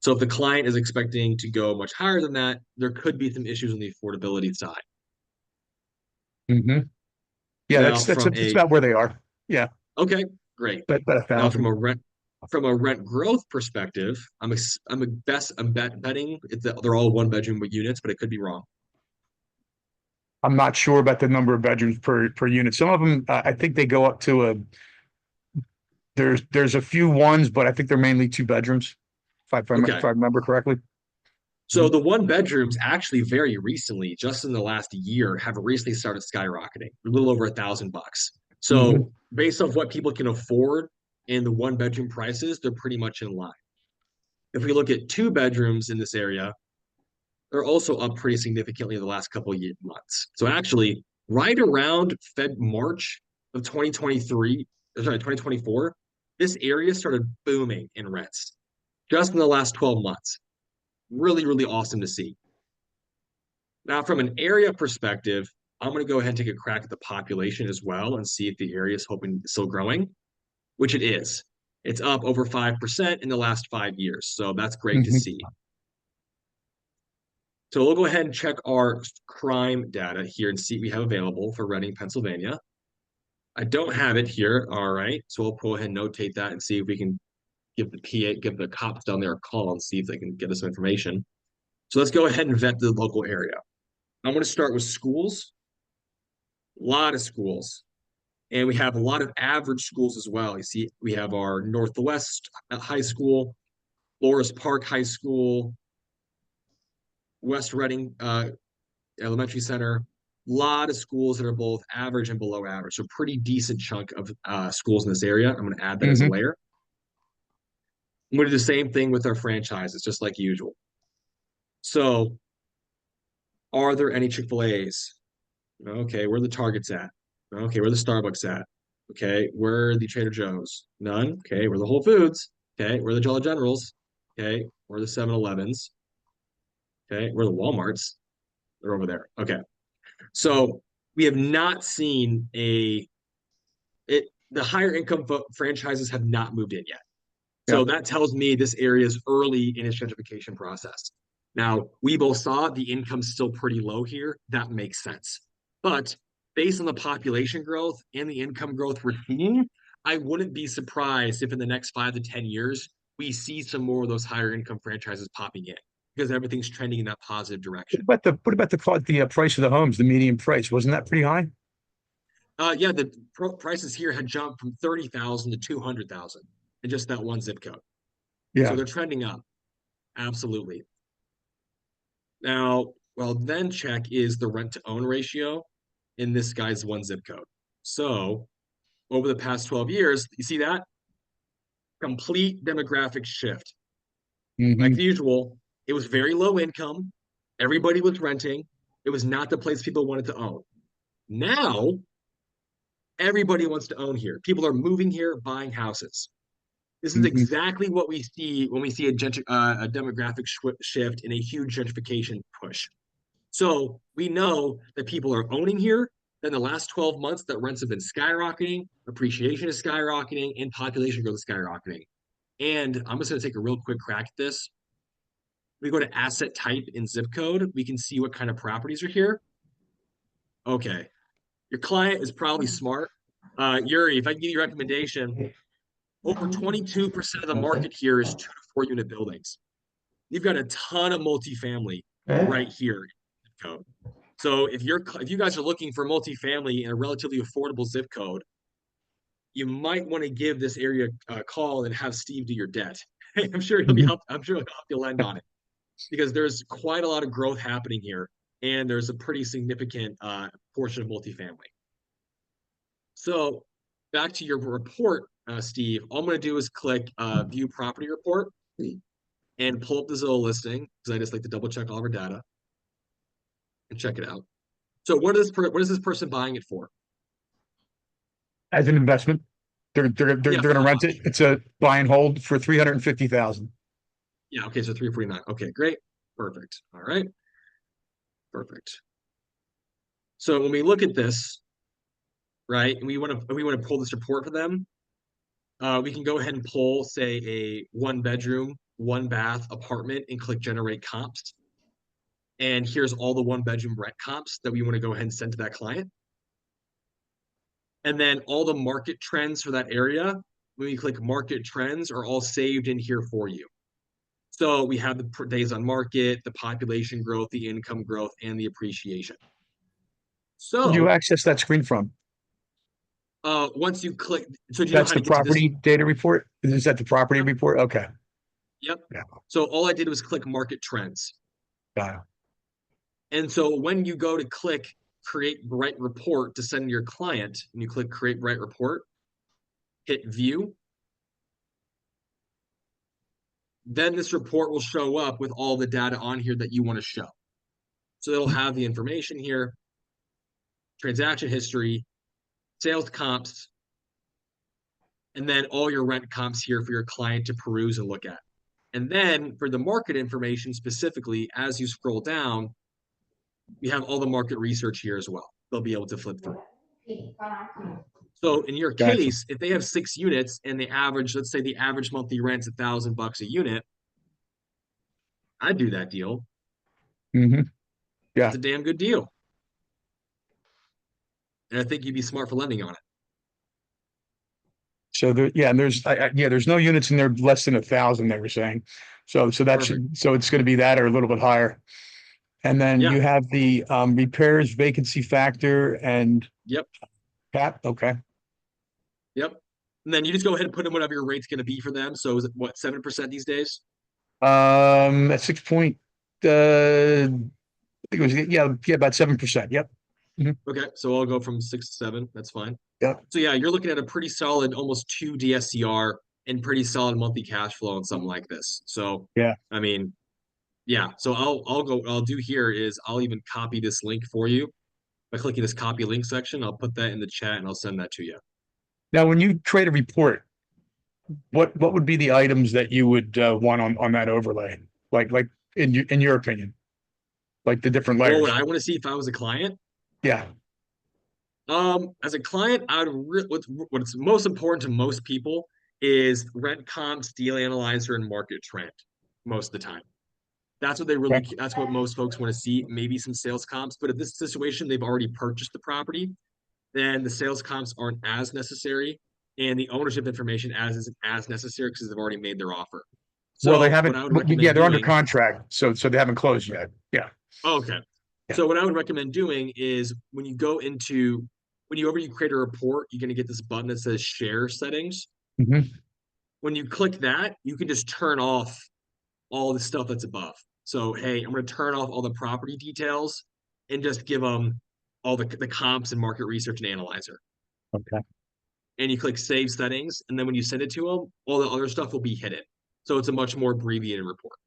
So if the client is expecting to go much higher than that, there could be some issues on the affordability side. Mm-hmm. Yeah, now, that's about where they are. Yeah. Okay, great. But now from a rent growth perspective, I'm betting they're all 1-bedroom units, but it could be wrong. I'm not sure about the number of bedrooms per unit. Some of them, I think they go up to there's a few ones, but I think they're mainly 2 bedrooms, if I remember correctly. So the 1-bedrooms actually very recently, just in the last year, have recently started skyrocketing, a little over $1,000. So based off what people can afford and the 1-bedroom prices, they're pretty much in line. If we look at 2 bedrooms in this area, they're also up pretty significantly in the last couple of months. So actually, right around March of 2024, this area started booming in rents just in the last 12 months. Really, really awesome to see. Now, from an area perspective, I'm going to go ahead and take a crack at the population as well and see if the area is still growing, which it is. It's up over 5% in the last 5 years. So that's great to see. So we'll go ahead and check our crime data here and see what we have available for Reading, Pennsylvania. I don't have it here. All right. So we'll go ahead and notate that and see if we can give the cops down there a call and see if they can get us some information. So let's go ahead and vet the local area. I'm going to start with schools. A lot of schools. And we have a lot of average schools as well. You see, we have our Northwest High School, Loris Park High School, West Reading Elementary Center. A lot of schools that are both average and below average. So pretty decent chunk of schools in this area. I'm going to add that as a layer. I'm going to do the same thing with our franchises, just like usual. So are there any Chick-fil-A's? Okay, where are the Targets at? Okay, where are the Starbucks at? Okay, where are the Trader Joe's? None. Okay, where are the Whole Foods? Okay, where are the Dollar Generals? Okay, where are the 7-Elevens? Okay, where are the Walmarts? They're over there. Okay, so we have not seen the higher income franchises have not moved in yet. So that tells me this area is early in its gentrification process. Now, we both saw the income's still pretty low here. That makes sense. But based on the population growth and the income growth we're seeing, I wouldn't be surprised if in the next 5 to 10 years, we see some more of those higher income franchises popping in because everything's trending in that positive direction. What about the price of the homes, the median price? Wasn't that pretty high? Yeah, the prices here had jumped from 30,000 to 200,000 in just that one zip code. Yeah. So they're trending up. Absolutely. Now, well, then check is the rent to own ratio in this guy's one zip code. So over the past 12 years, you see that? Complete demographic shift. Like usual, it was very low income. Everybody was renting. It was not the place people wanted to own. Now, everybody wants to own here. People are moving here, buying houses. This is exactly what we see when we see a demographic shift and a huge gentrification push. So we know that people are owning here. Then the last 12 months that rents have been skyrocketing, appreciation is skyrocketing, and population growth is skyrocketing. And I'm just going to take a real quick crack at this. We go to asset type and zip code. We can see what kind of properties are here. Okay. Your client is probably smart. Yuri, if I give you a recommendation, over 22% of the market here is 2 to 4 unit buildings. You've got a ton of multifamily right here. So if you guys are looking for multifamily in a relatively affordable zip code, you might want to give this area a call and have Steve do your debt. I'm sure he'll help you lend on it because there's quite a lot of growth happening here, and there's a pretty significant portion of multifamily. So back to your report, Steve, all I'm going to do is click View Property Report and pull up the Zillow listing because I just like to double check all of our data and check it out. So what is this person buying it for? As an investment, they're going to rent it. It's a buy and hold for $350,000. Yeah. Okay. So 349. Okay. Great. Perfect. All right. Perfect. So when we look at this, right, and we want to pull this report for them, we can go ahead and pull, say, a 1-bedroom, 1-bath apartment and click Generate Comps. And here's all the 1-bedroom rent comps that we want to go ahead and send to that client. And then all the market trends for that area, when we click Market Trends, are all saved in here for you. So we have the days on market, the population growth, the income growth, and the appreciation. So where do you access that screen from? Once you click, so do you That's know how the to get to this? property data report? Is that the property report? Okay. Yep. Yeah. So all I did was click Market Trends. Got it. And so when you go to click Create Bright Report to send to your client, and you click Create Bright Report, hit View, then this report will show up with all the data on here that you want to show. So it'll have the information here, transaction history, sales comps, and then all your rent comps here for your client to peruse and look at. And then for the market information specifically, as you scroll down, we have all the market research here as well. They'll be able to flip through. So in your Gotcha. case, if they have 6 units and the average, let's say the average monthly rent's $1,000 a unit, I'd do that deal. Yeah. That's a damn good deal. And I think you'd be smart for lending on it. So there, yeah, and there's no units in there less than 1,000, they were saying. So that should, so it's going to be that or a little bit higher. And then Yeah. you have the repairs vacancy factor and Yep. cap. Okay. Yep. And then you just go ahead and put in whatever your rate's going to be for them. So is it what, 7% these days? At 6 point, I think it was, yeah, about 7%. Yep. Okay. So I'll go from 6 to 7. That's fine. Yep. So yeah, you're looking at a pretty solid, almost 2 DSCR and pretty solid monthly cash flow on something like this. So Yeah. I mean, yeah. So what I'll do here is I'll even copy this link for you by clicking this copy link section. I'll put that in the chat and I'll send that to you. Now, when you create a report, what would be the items that you would want on that overlay? Like in your opinion, like the different What layers. would I want to see if I was a client? Yeah. As a client, what's most important to most people is rent comps, deal analyzer, and market trend most of the time. That's what that's what most folks want to see, maybe some sales comps. But in this situation, they've already purchased the property, then the sales comps aren't as necessary, and the ownership information isn't as necessary because they've already made their offer. So Well, they haven't, what I would recommend yeah, they're under doing, contract, so they haven't closed yet. Yeah. okay. Yeah. So what I would recommend doing is when you create a report, you're going to get this button that says share settings. Mhm. When you click that, you can just turn off all the stuff that's above. So, hey, I'm going to turn off all the property details and just give them all the comps and market research and analyzer. Okay. And you click save settings. And then when you send it to them, all the other stuff will be hidden. So it's a much more abbreviated report.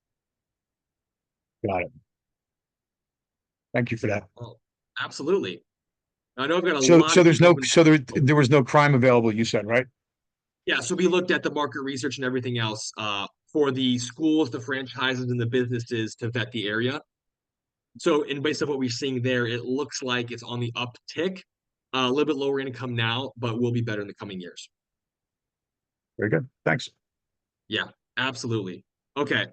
Got it. Thank you for that. Oh, absolutely. I know I've got a So lot of there's people no, there was no crime available, you said, right? Yeah, so we looked at the market research and everything else for the schools, the franchises, and the businesses to vet the area. So, in based on what we're seeing there, it looks like it's on the uptick, a little bit lower income now, but will be better in the coming years. Very good. Thanks. Yeah, absolutely. Okay,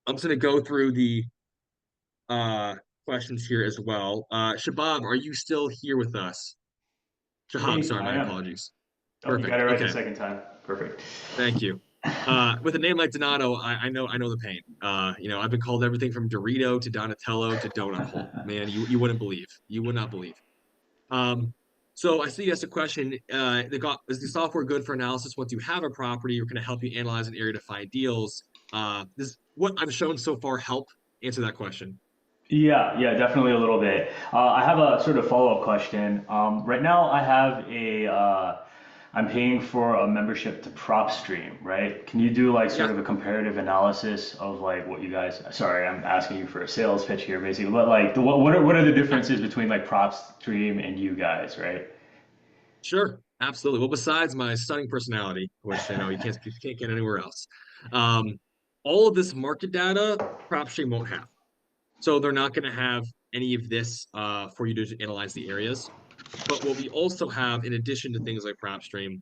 I'm just gonna go through the questions here as well. Shabab, are you still here with us? Shahab, Hey, sorry, I my am. apologies. Oh, you Perfect. got it right Okay. the second time. Perfect. Thank you. With a name like Donato, I know the pain. I've been called everything from Dorito to Donatello to Donut Hole. Man, you wouldn't believe. You would not believe. So I see you asked a question. Is the software good for analysis once you have a property, or can it help you analyze an area to find deals? Does what I've shown so far help answer that question? Yeah, definitely a little bit. I have a sort of follow-up question. Right now, I'm paying for a membership to PropStream, right? Can you do like sort of a comparative analysis of like what you guys? Sorry, I'm asking you for a sales pitch here, basically. But like, what are the differences between like PropStream and you guys, right? Sure, absolutely. Well, besides my stunning personality, which you can't get anywhere else, all of this market data PropStream won't have. So they're not going to have any of this for you to analyze the areas. But what we also have, in addition to things like PropStream,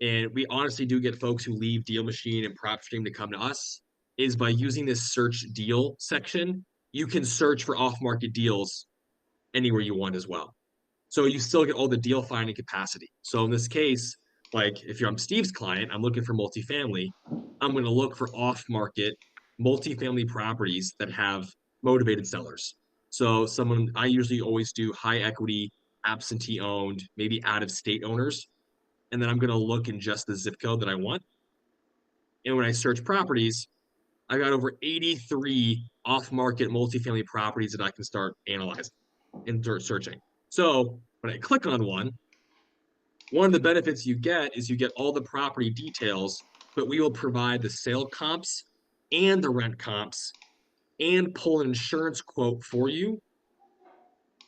and we honestly do get folks who leave Deal Machine and PropStream to come to us, is by using this search deal section, you can search for off-market deals anywhere you want as well. So you still get all the deal finding capacity. So in this case, like if I'm Steve's client, I'm looking for multifamily, I'm going to look for off-market multifamily properties that have motivated sellers. So I usually always do high equity, absentee owned, maybe out of state owners. And then I'm going to look in just the zip code that I want. And when I search properties, I got over 83 off-market multifamily properties that I can start analyzing and start searching. So when I click on one of the benefits you get is you get all the property details, but we will provide the sale comps and the rent comps and pull an insurance quote for you,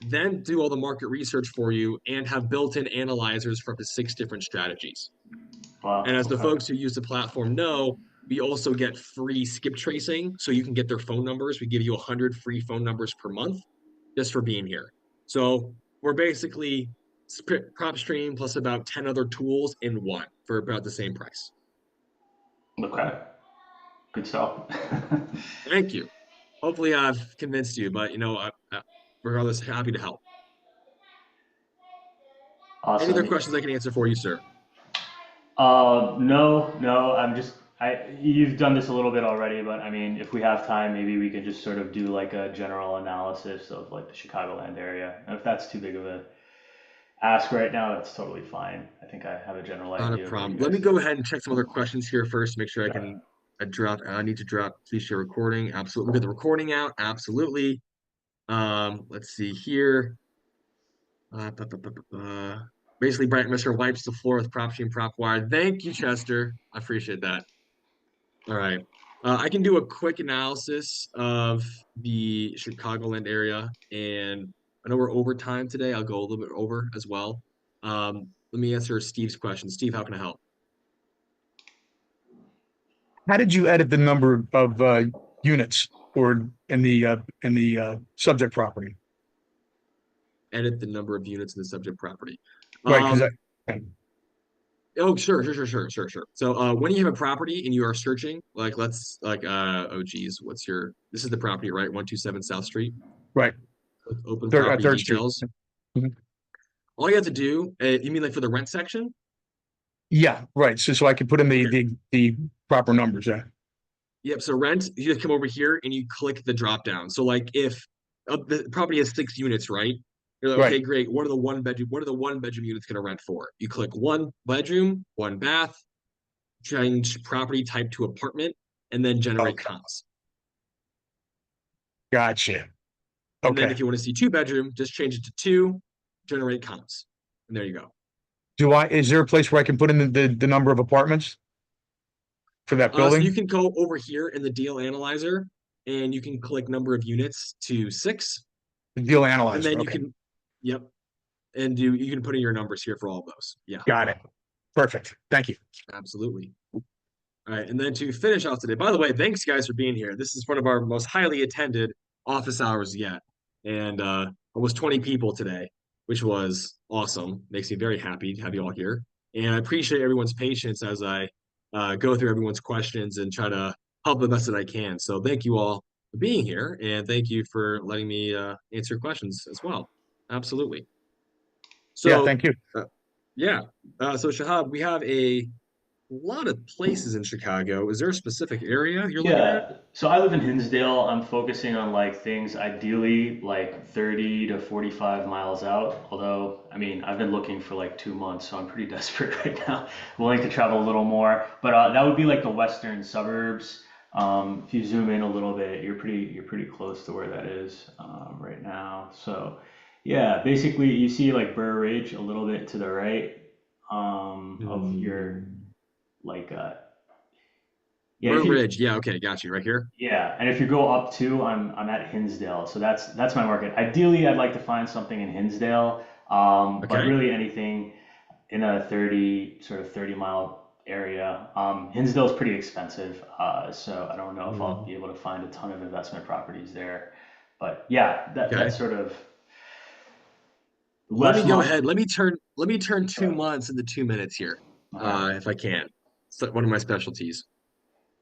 then do all the market research for you and have built-in analyzers for up to 6 different strategies. Wow. And as the Okay. folks who use the platform know, we also get free skip tracing. So you can get their phone numbers. We give you 100 free phone numbers per month just for being here. So we're basically prop stream plus about 10 other tools in one for about the same price. Okay. Good stuff. Thank you. Hopefully I've convinced you, but regardless, happy to help. Any other Awesome. questions I can answer for you, sir? No, you've done this a little bit already, but I mean, if we have time, maybe we could just sort of do like a general analysis of like the Chicagoland area. And if that's too big of a ask right now, that's totally fine. I think I have a general Not a idea of what problem. you Let guys me do. go ahead and check some other questions here first, make sure I Yeah. can I need to drop, please share recording. Absolutely. We'll get the recording out. Absolutely. Let's see here. Basically, BrightInvestor wipes the floor with prop stream prop wire. Thank you, Chester. I appreciate that. All right. I can do a quick analysis of the Chicagoland area, and I know we're over time today. I'll go a little bit over as well. Let me answer Steve's question. Steve, how can I help? How did you edit the number of units or in the subject property? Edit the number of units in the subject property. Right, because Oh, sure. So when you have a property and you are searching, oh geez, this is the property, right? 127 South Street. right, Open Third, property Third Street. details. Mhm. All you have to do, you mean like for the rent section? Yeah, right. So I can put in the proper numbers. Yeah. Yep. So rent, you just come over here and you click the drop down. So like if the property has 6 units, right? You're like, Right. okay, great. What are the one bedroom units going to rent for? You click 1 bedroom, 1 bath, change property type to apartment, and then generate Okay. comps. Gotcha. And then Okay. if you want to see 2 bedroom, just change it to 2, generate comps. And there you go. Is there a place where I can put in the number of apartments for that So building? you can go over here in the deal analyzer and you can click number of units to 6. The deal And analyzer. then you Okay. can, yep. And you can put in your numbers here for all of those. Yeah, Got it. Perfect. Thank you. absolutely. All right. And then to finish off today, by the way, thanks guys for being here. This is one of our most highly attended office hours yet. And almost 20 people today, which was awesome. Makes me very happy to have you all here. And I appreciate everyone's patience as I go through everyone's questions and try to help the best that I can. So thank you all for being here. And thank you for letting me answer questions as well. Absolutely. Yeah, So, thank you. yeah. So Shahab, we have a lot of places in Chicago. Is there a specific area you're looking at? Yeah, so I live in Hinsdale. I'm focusing on like things ideally like 30 to 45 miles out. Although, I mean, I've been looking for like 2 months, so I'm pretty desperate right now, willing to travel a little more. But that would be like the western suburbs. If you zoom in a little bit, you're pretty close to where that is right now. So, yeah, basically you see like Burr Ridge a little bit to the right of your like yeah, Burr if you Ridge. Yeah, okay, got you right here. yeah, and if you go up too, I'm at Hinsdale, so that's my market. Ideally, I'd like to find something in Hinsdale, but Okay. really anything in a 30-mile area. Hinsdale's pretty expensive, so I don't know if I'll be able to find a ton of investment properties there. But yeah, Okay. that's sort of Let me less go money. ahead. Let me turn 2 months into 2 minutes here, All right. if I can. It's one of my specialties.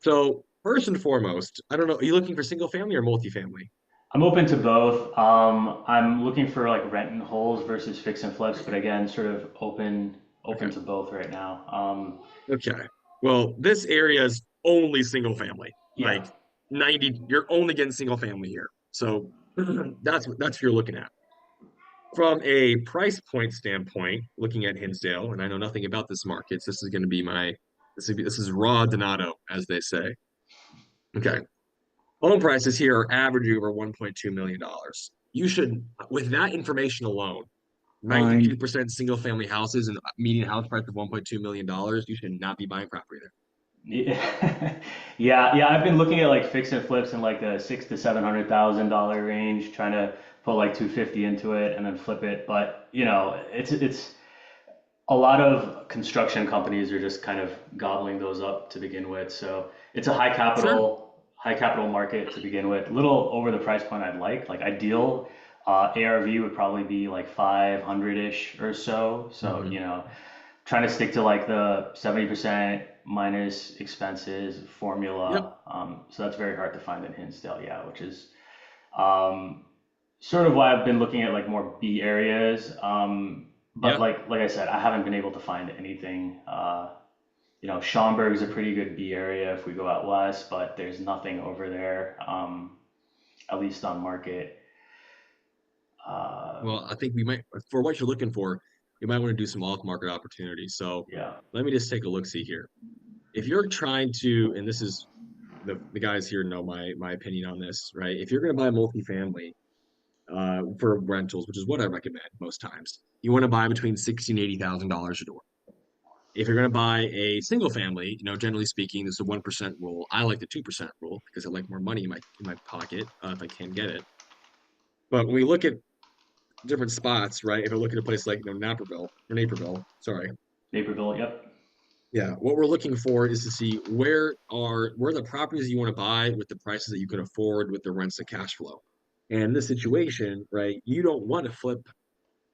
So first and foremost, I don't know, are you looking for single family or multifamily? I'm open to both. I'm looking for like rent and holds versus fix and flips, but again, sort of open Okay. to both right now. Okay. Well, this area is only single family. Yeah. Like 90, you're only getting single family here. So that's what you're looking at. From a price point standpoint, looking at Hinsdale, and I know nothing about this market, so this is going to be this is raw donato, as they say. Okay. Home prices here are averaging over $1.2 million. You should, with that information alone, Fine. 92% single family houses and median house price of $1.2 million, you should not be buying property there. Yeah, yeah. I've been looking at like fix and flips in like the $600,000 to $700,000 range, trying to put like 250 into it and then flip it. But it's a lot of construction companies are just kind of gobbling those up to begin with. So it's a Sure. high capital market to begin with. A little over the price point I'd like ideal. ARV would probably be like 500-ish or so. So, you know, trying to stick to like the 70% minus expenses formula. So that's very hard to find in Hinsdale, yeah, which is sort of why I've been looking at like more B areas. But like I said, I haven't been able to find anything. You know, Schaumburg is a pretty good B area if we go out west, but there's nothing over there, at least on market. Well, I think we might, for what you're looking for, you might want to do some off-market opportunities. So Yeah. let me just take a look-see here. If you're trying to, and this is the guys here know my opinion on this, right? If you're going to buy multifamily for rentals, which is what I recommend most times, you want to buy between $60,000 and $80,000 a door. If you're going to buy a single family, you know, generally speaking, there's a 1% rule. I like the 2% rule because I like more money in my pocket if I can get it. But when we look at different spots, right? If I look at a place like, you know, Naperville, sorry. Naperville, yep. Yeah, what we're looking for is to see where the properties you want to buy with the prices that you can afford with the rents and cash flow. And in this situation, right, you don't want to flip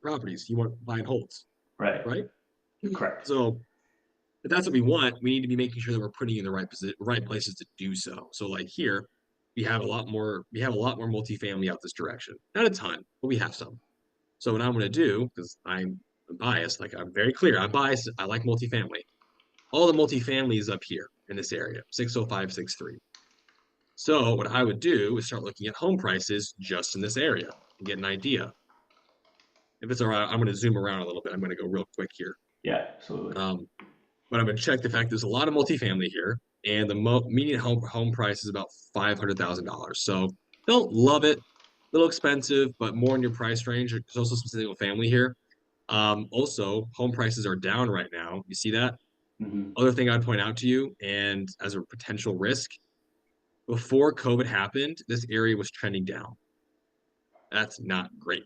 properties. You want to buy and holds. Right. Right? Correct. So if that's what we want, we need to be making sure that we're putting you in the right places to do so. So like here, we have a lot more multifamily out this direction. Not a ton, but we have some. So what I'm going to do, because I'm biased, like I'm very clear, I'm biased, I like multifamily. All the multifamily is up here in this area, 605, 63. So what I would do is start looking at home prices just in this area and get an idea. If it's all right, I'm going to zoom around a little bit. I'm going to go real quick here. Yeah, absolutely. But I'm going to check the fact there's a lot of multifamily here, and the median home price is about $500,000. So don't love it, a little expensive, but more in your price range. There's also some single family here. Also, home prices are down right now. You see that? Other thing I'd point out to you, and as a potential risk, before COVID happened, this area was trending down. That's not great.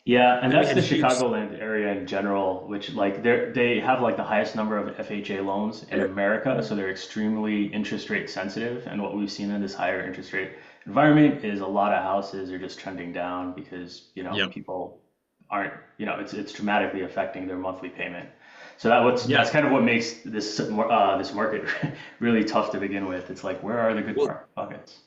Yeah, and that's the Chicagoland area in general, which like they have like the highest number of FHA loans in America, so they're extremely interest rate sensitive. And what we've seen in this higher interest rate environment is a lot of houses are just trending down because, you know, people aren't, you know, it's dramatically affecting their monthly payment. So that's kind of what makes this market really tough to begin with. It's like, where are the good pockets?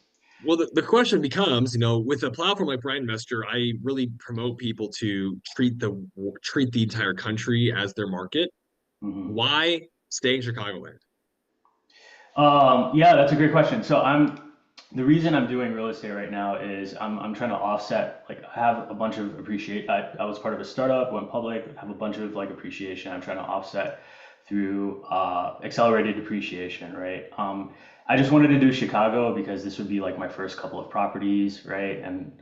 Well, the question becomes, you know, with a platform like BrightInvestor, I really promote people to treat the entire country as their market. Why stay in Chicagoland? Yeah, that's a great question. So the reason I'm doing real estate right now is I'm trying to offset, like I have a bunch of appreciation. I was part of a startup, went public, have a bunch of like appreciation. I'm trying to offset through accelerated depreciation, right? I just wanted to do Chicago because this would be like my first couple of properties, right? And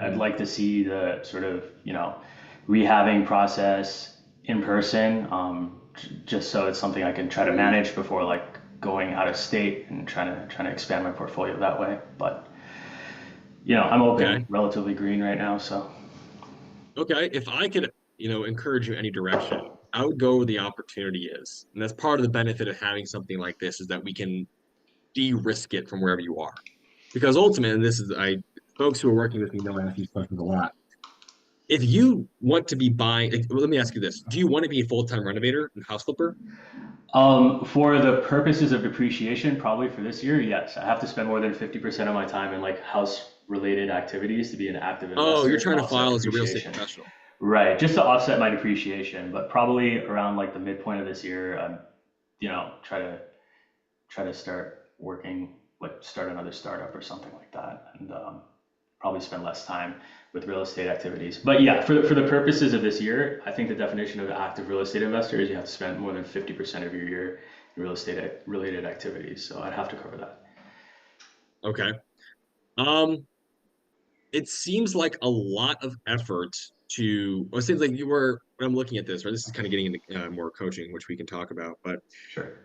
I'd like to see the sort of, you know, rehabbing process in person, just so it's something I can try to manage before like going out of state and trying to expand my portfolio that way. But you know, I'm open, relatively green right now, so. Okay, if I could, you know, encourage you any direction, I would go where the opportunity is, and that's part of the benefit of having something like this is that we can de-risk it from wherever you are, because ultimately, and this is folks who are working with me know I ask these questions a lot. If you want to be buying, well, let me ask you this: do you want to be a full-time renovator and house flipper? For the purposes of depreciation, probably for this year, yes. I have to spend more than 50% of my time in like house-related activities to be an active investor. Oh, you're trying to file as a real estate professional. Right, just to offset my depreciation, but probably around like the midpoint of this year, you know, try to start working, like start another startup or something like that, and probably spend less time with real estate activities. But yeah, for the purposes of this year, I think the definition of an active real estate investor is you have to spend more than 50% of your year in real estate related activities. So I'd have to cover that. Okay. It seems like a lot of effort it seems like you were, when I'm looking at this, right, this is kind of getting into more coaching, which we can talk about, but sure.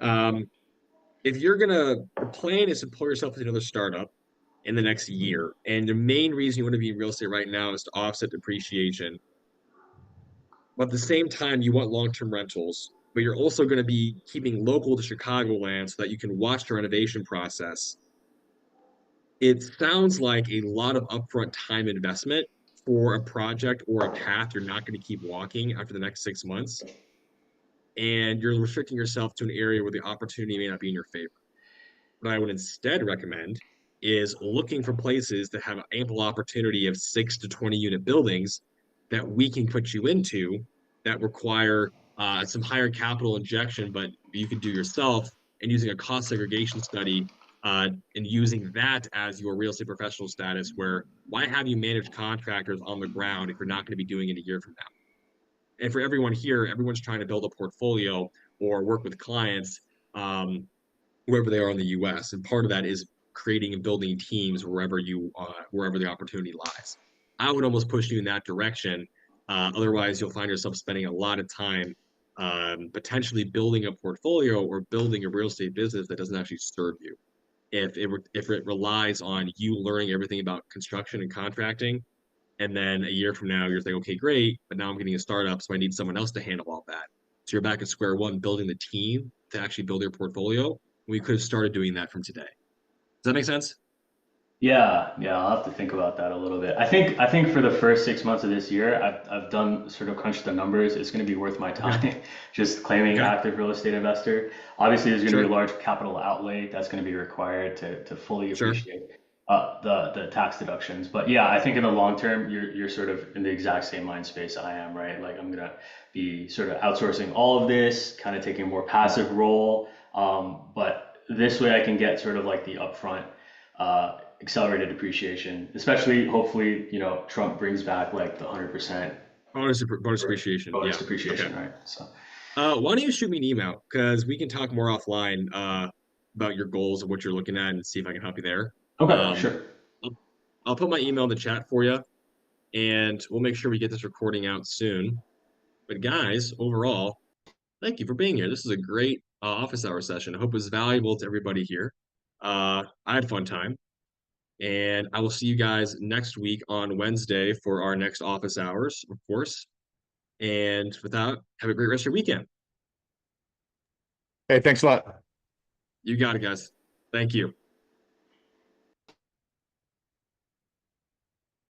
If you're the plan is to pull yourself into another startup in the next year, and the main reason you want to be in real estate right now is to offset depreciation, but at the same time, you want long-term rentals, but you're also going to be keeping local to Chicagoland so that you can watch the renovation process. It sounds like a lot of upfront time investment for a project or a path you're not going to keep walking after the next 6 months, and you're restricting yourself to an area where the opportunity may not be in your favor. What I would instead recommend is looking for places that have ample opportunity of 6 to 20 unit buildings that we can put you into that require some higher capital injection, but you can do yourself, and using a cost segregation study and using that as your real estate professional status, where why have you manage contractors on the ground if you're not going to be doing it a year from now? And for everyone here, everyone's trying to build a portfolio or work with clients wherever they are in the US. And part of that is creating and building teams wherever the opportunity lies. I would almost push you in that direction. Otherwise, you'll find yourself spending a lot of time potentially building a portfolio or building a real estate business that doesn't actually serve you. If it relies on you learning everything about construction and contracting, and then a year from now you're saying, okay, great, but now I'm getting a startup, so I need someone else to handle all that. So you're back at square one, building the team to actually build your portfolio. We could have started doing that from today. Does that make sense? Yeah, I'll have to think about that a little bit. I think for the first 6 months of this year, I've done sort of crunched the numbers. It's going to be worth my time just claiming active real estate investor. Obviously, there's going to be a large capital outlay that's going to be required to fully appreciate the tax deductions. But yeah, I think in the long term, you're sort of in the exact same mind space I am, right? Like I'm gonna be sort of outsourcing all of this, kind of taking a more passive role. But this way I can get sort of like the upfront accelerated depreciation, especially hopefully, Trump brings back like the 100% bonus depreciation. depreciation, right? So why don't you shoot me an email, because we can talk more offline about your goals and what you're looking at and see if I can help you there. okay, sure. I'll put my email in the chat for you, and we'll make sure we get this recording out soon. But guys, overall, thank you for being here. This is a great office hour session. I hope it was valuable to everybody here. I had a fun time. And I will see you guys next week on Wednesday for our next office hours, of course. And with that, have a great rest of your weekend. Hey, thanks a lot. You got it, guys. Thank you.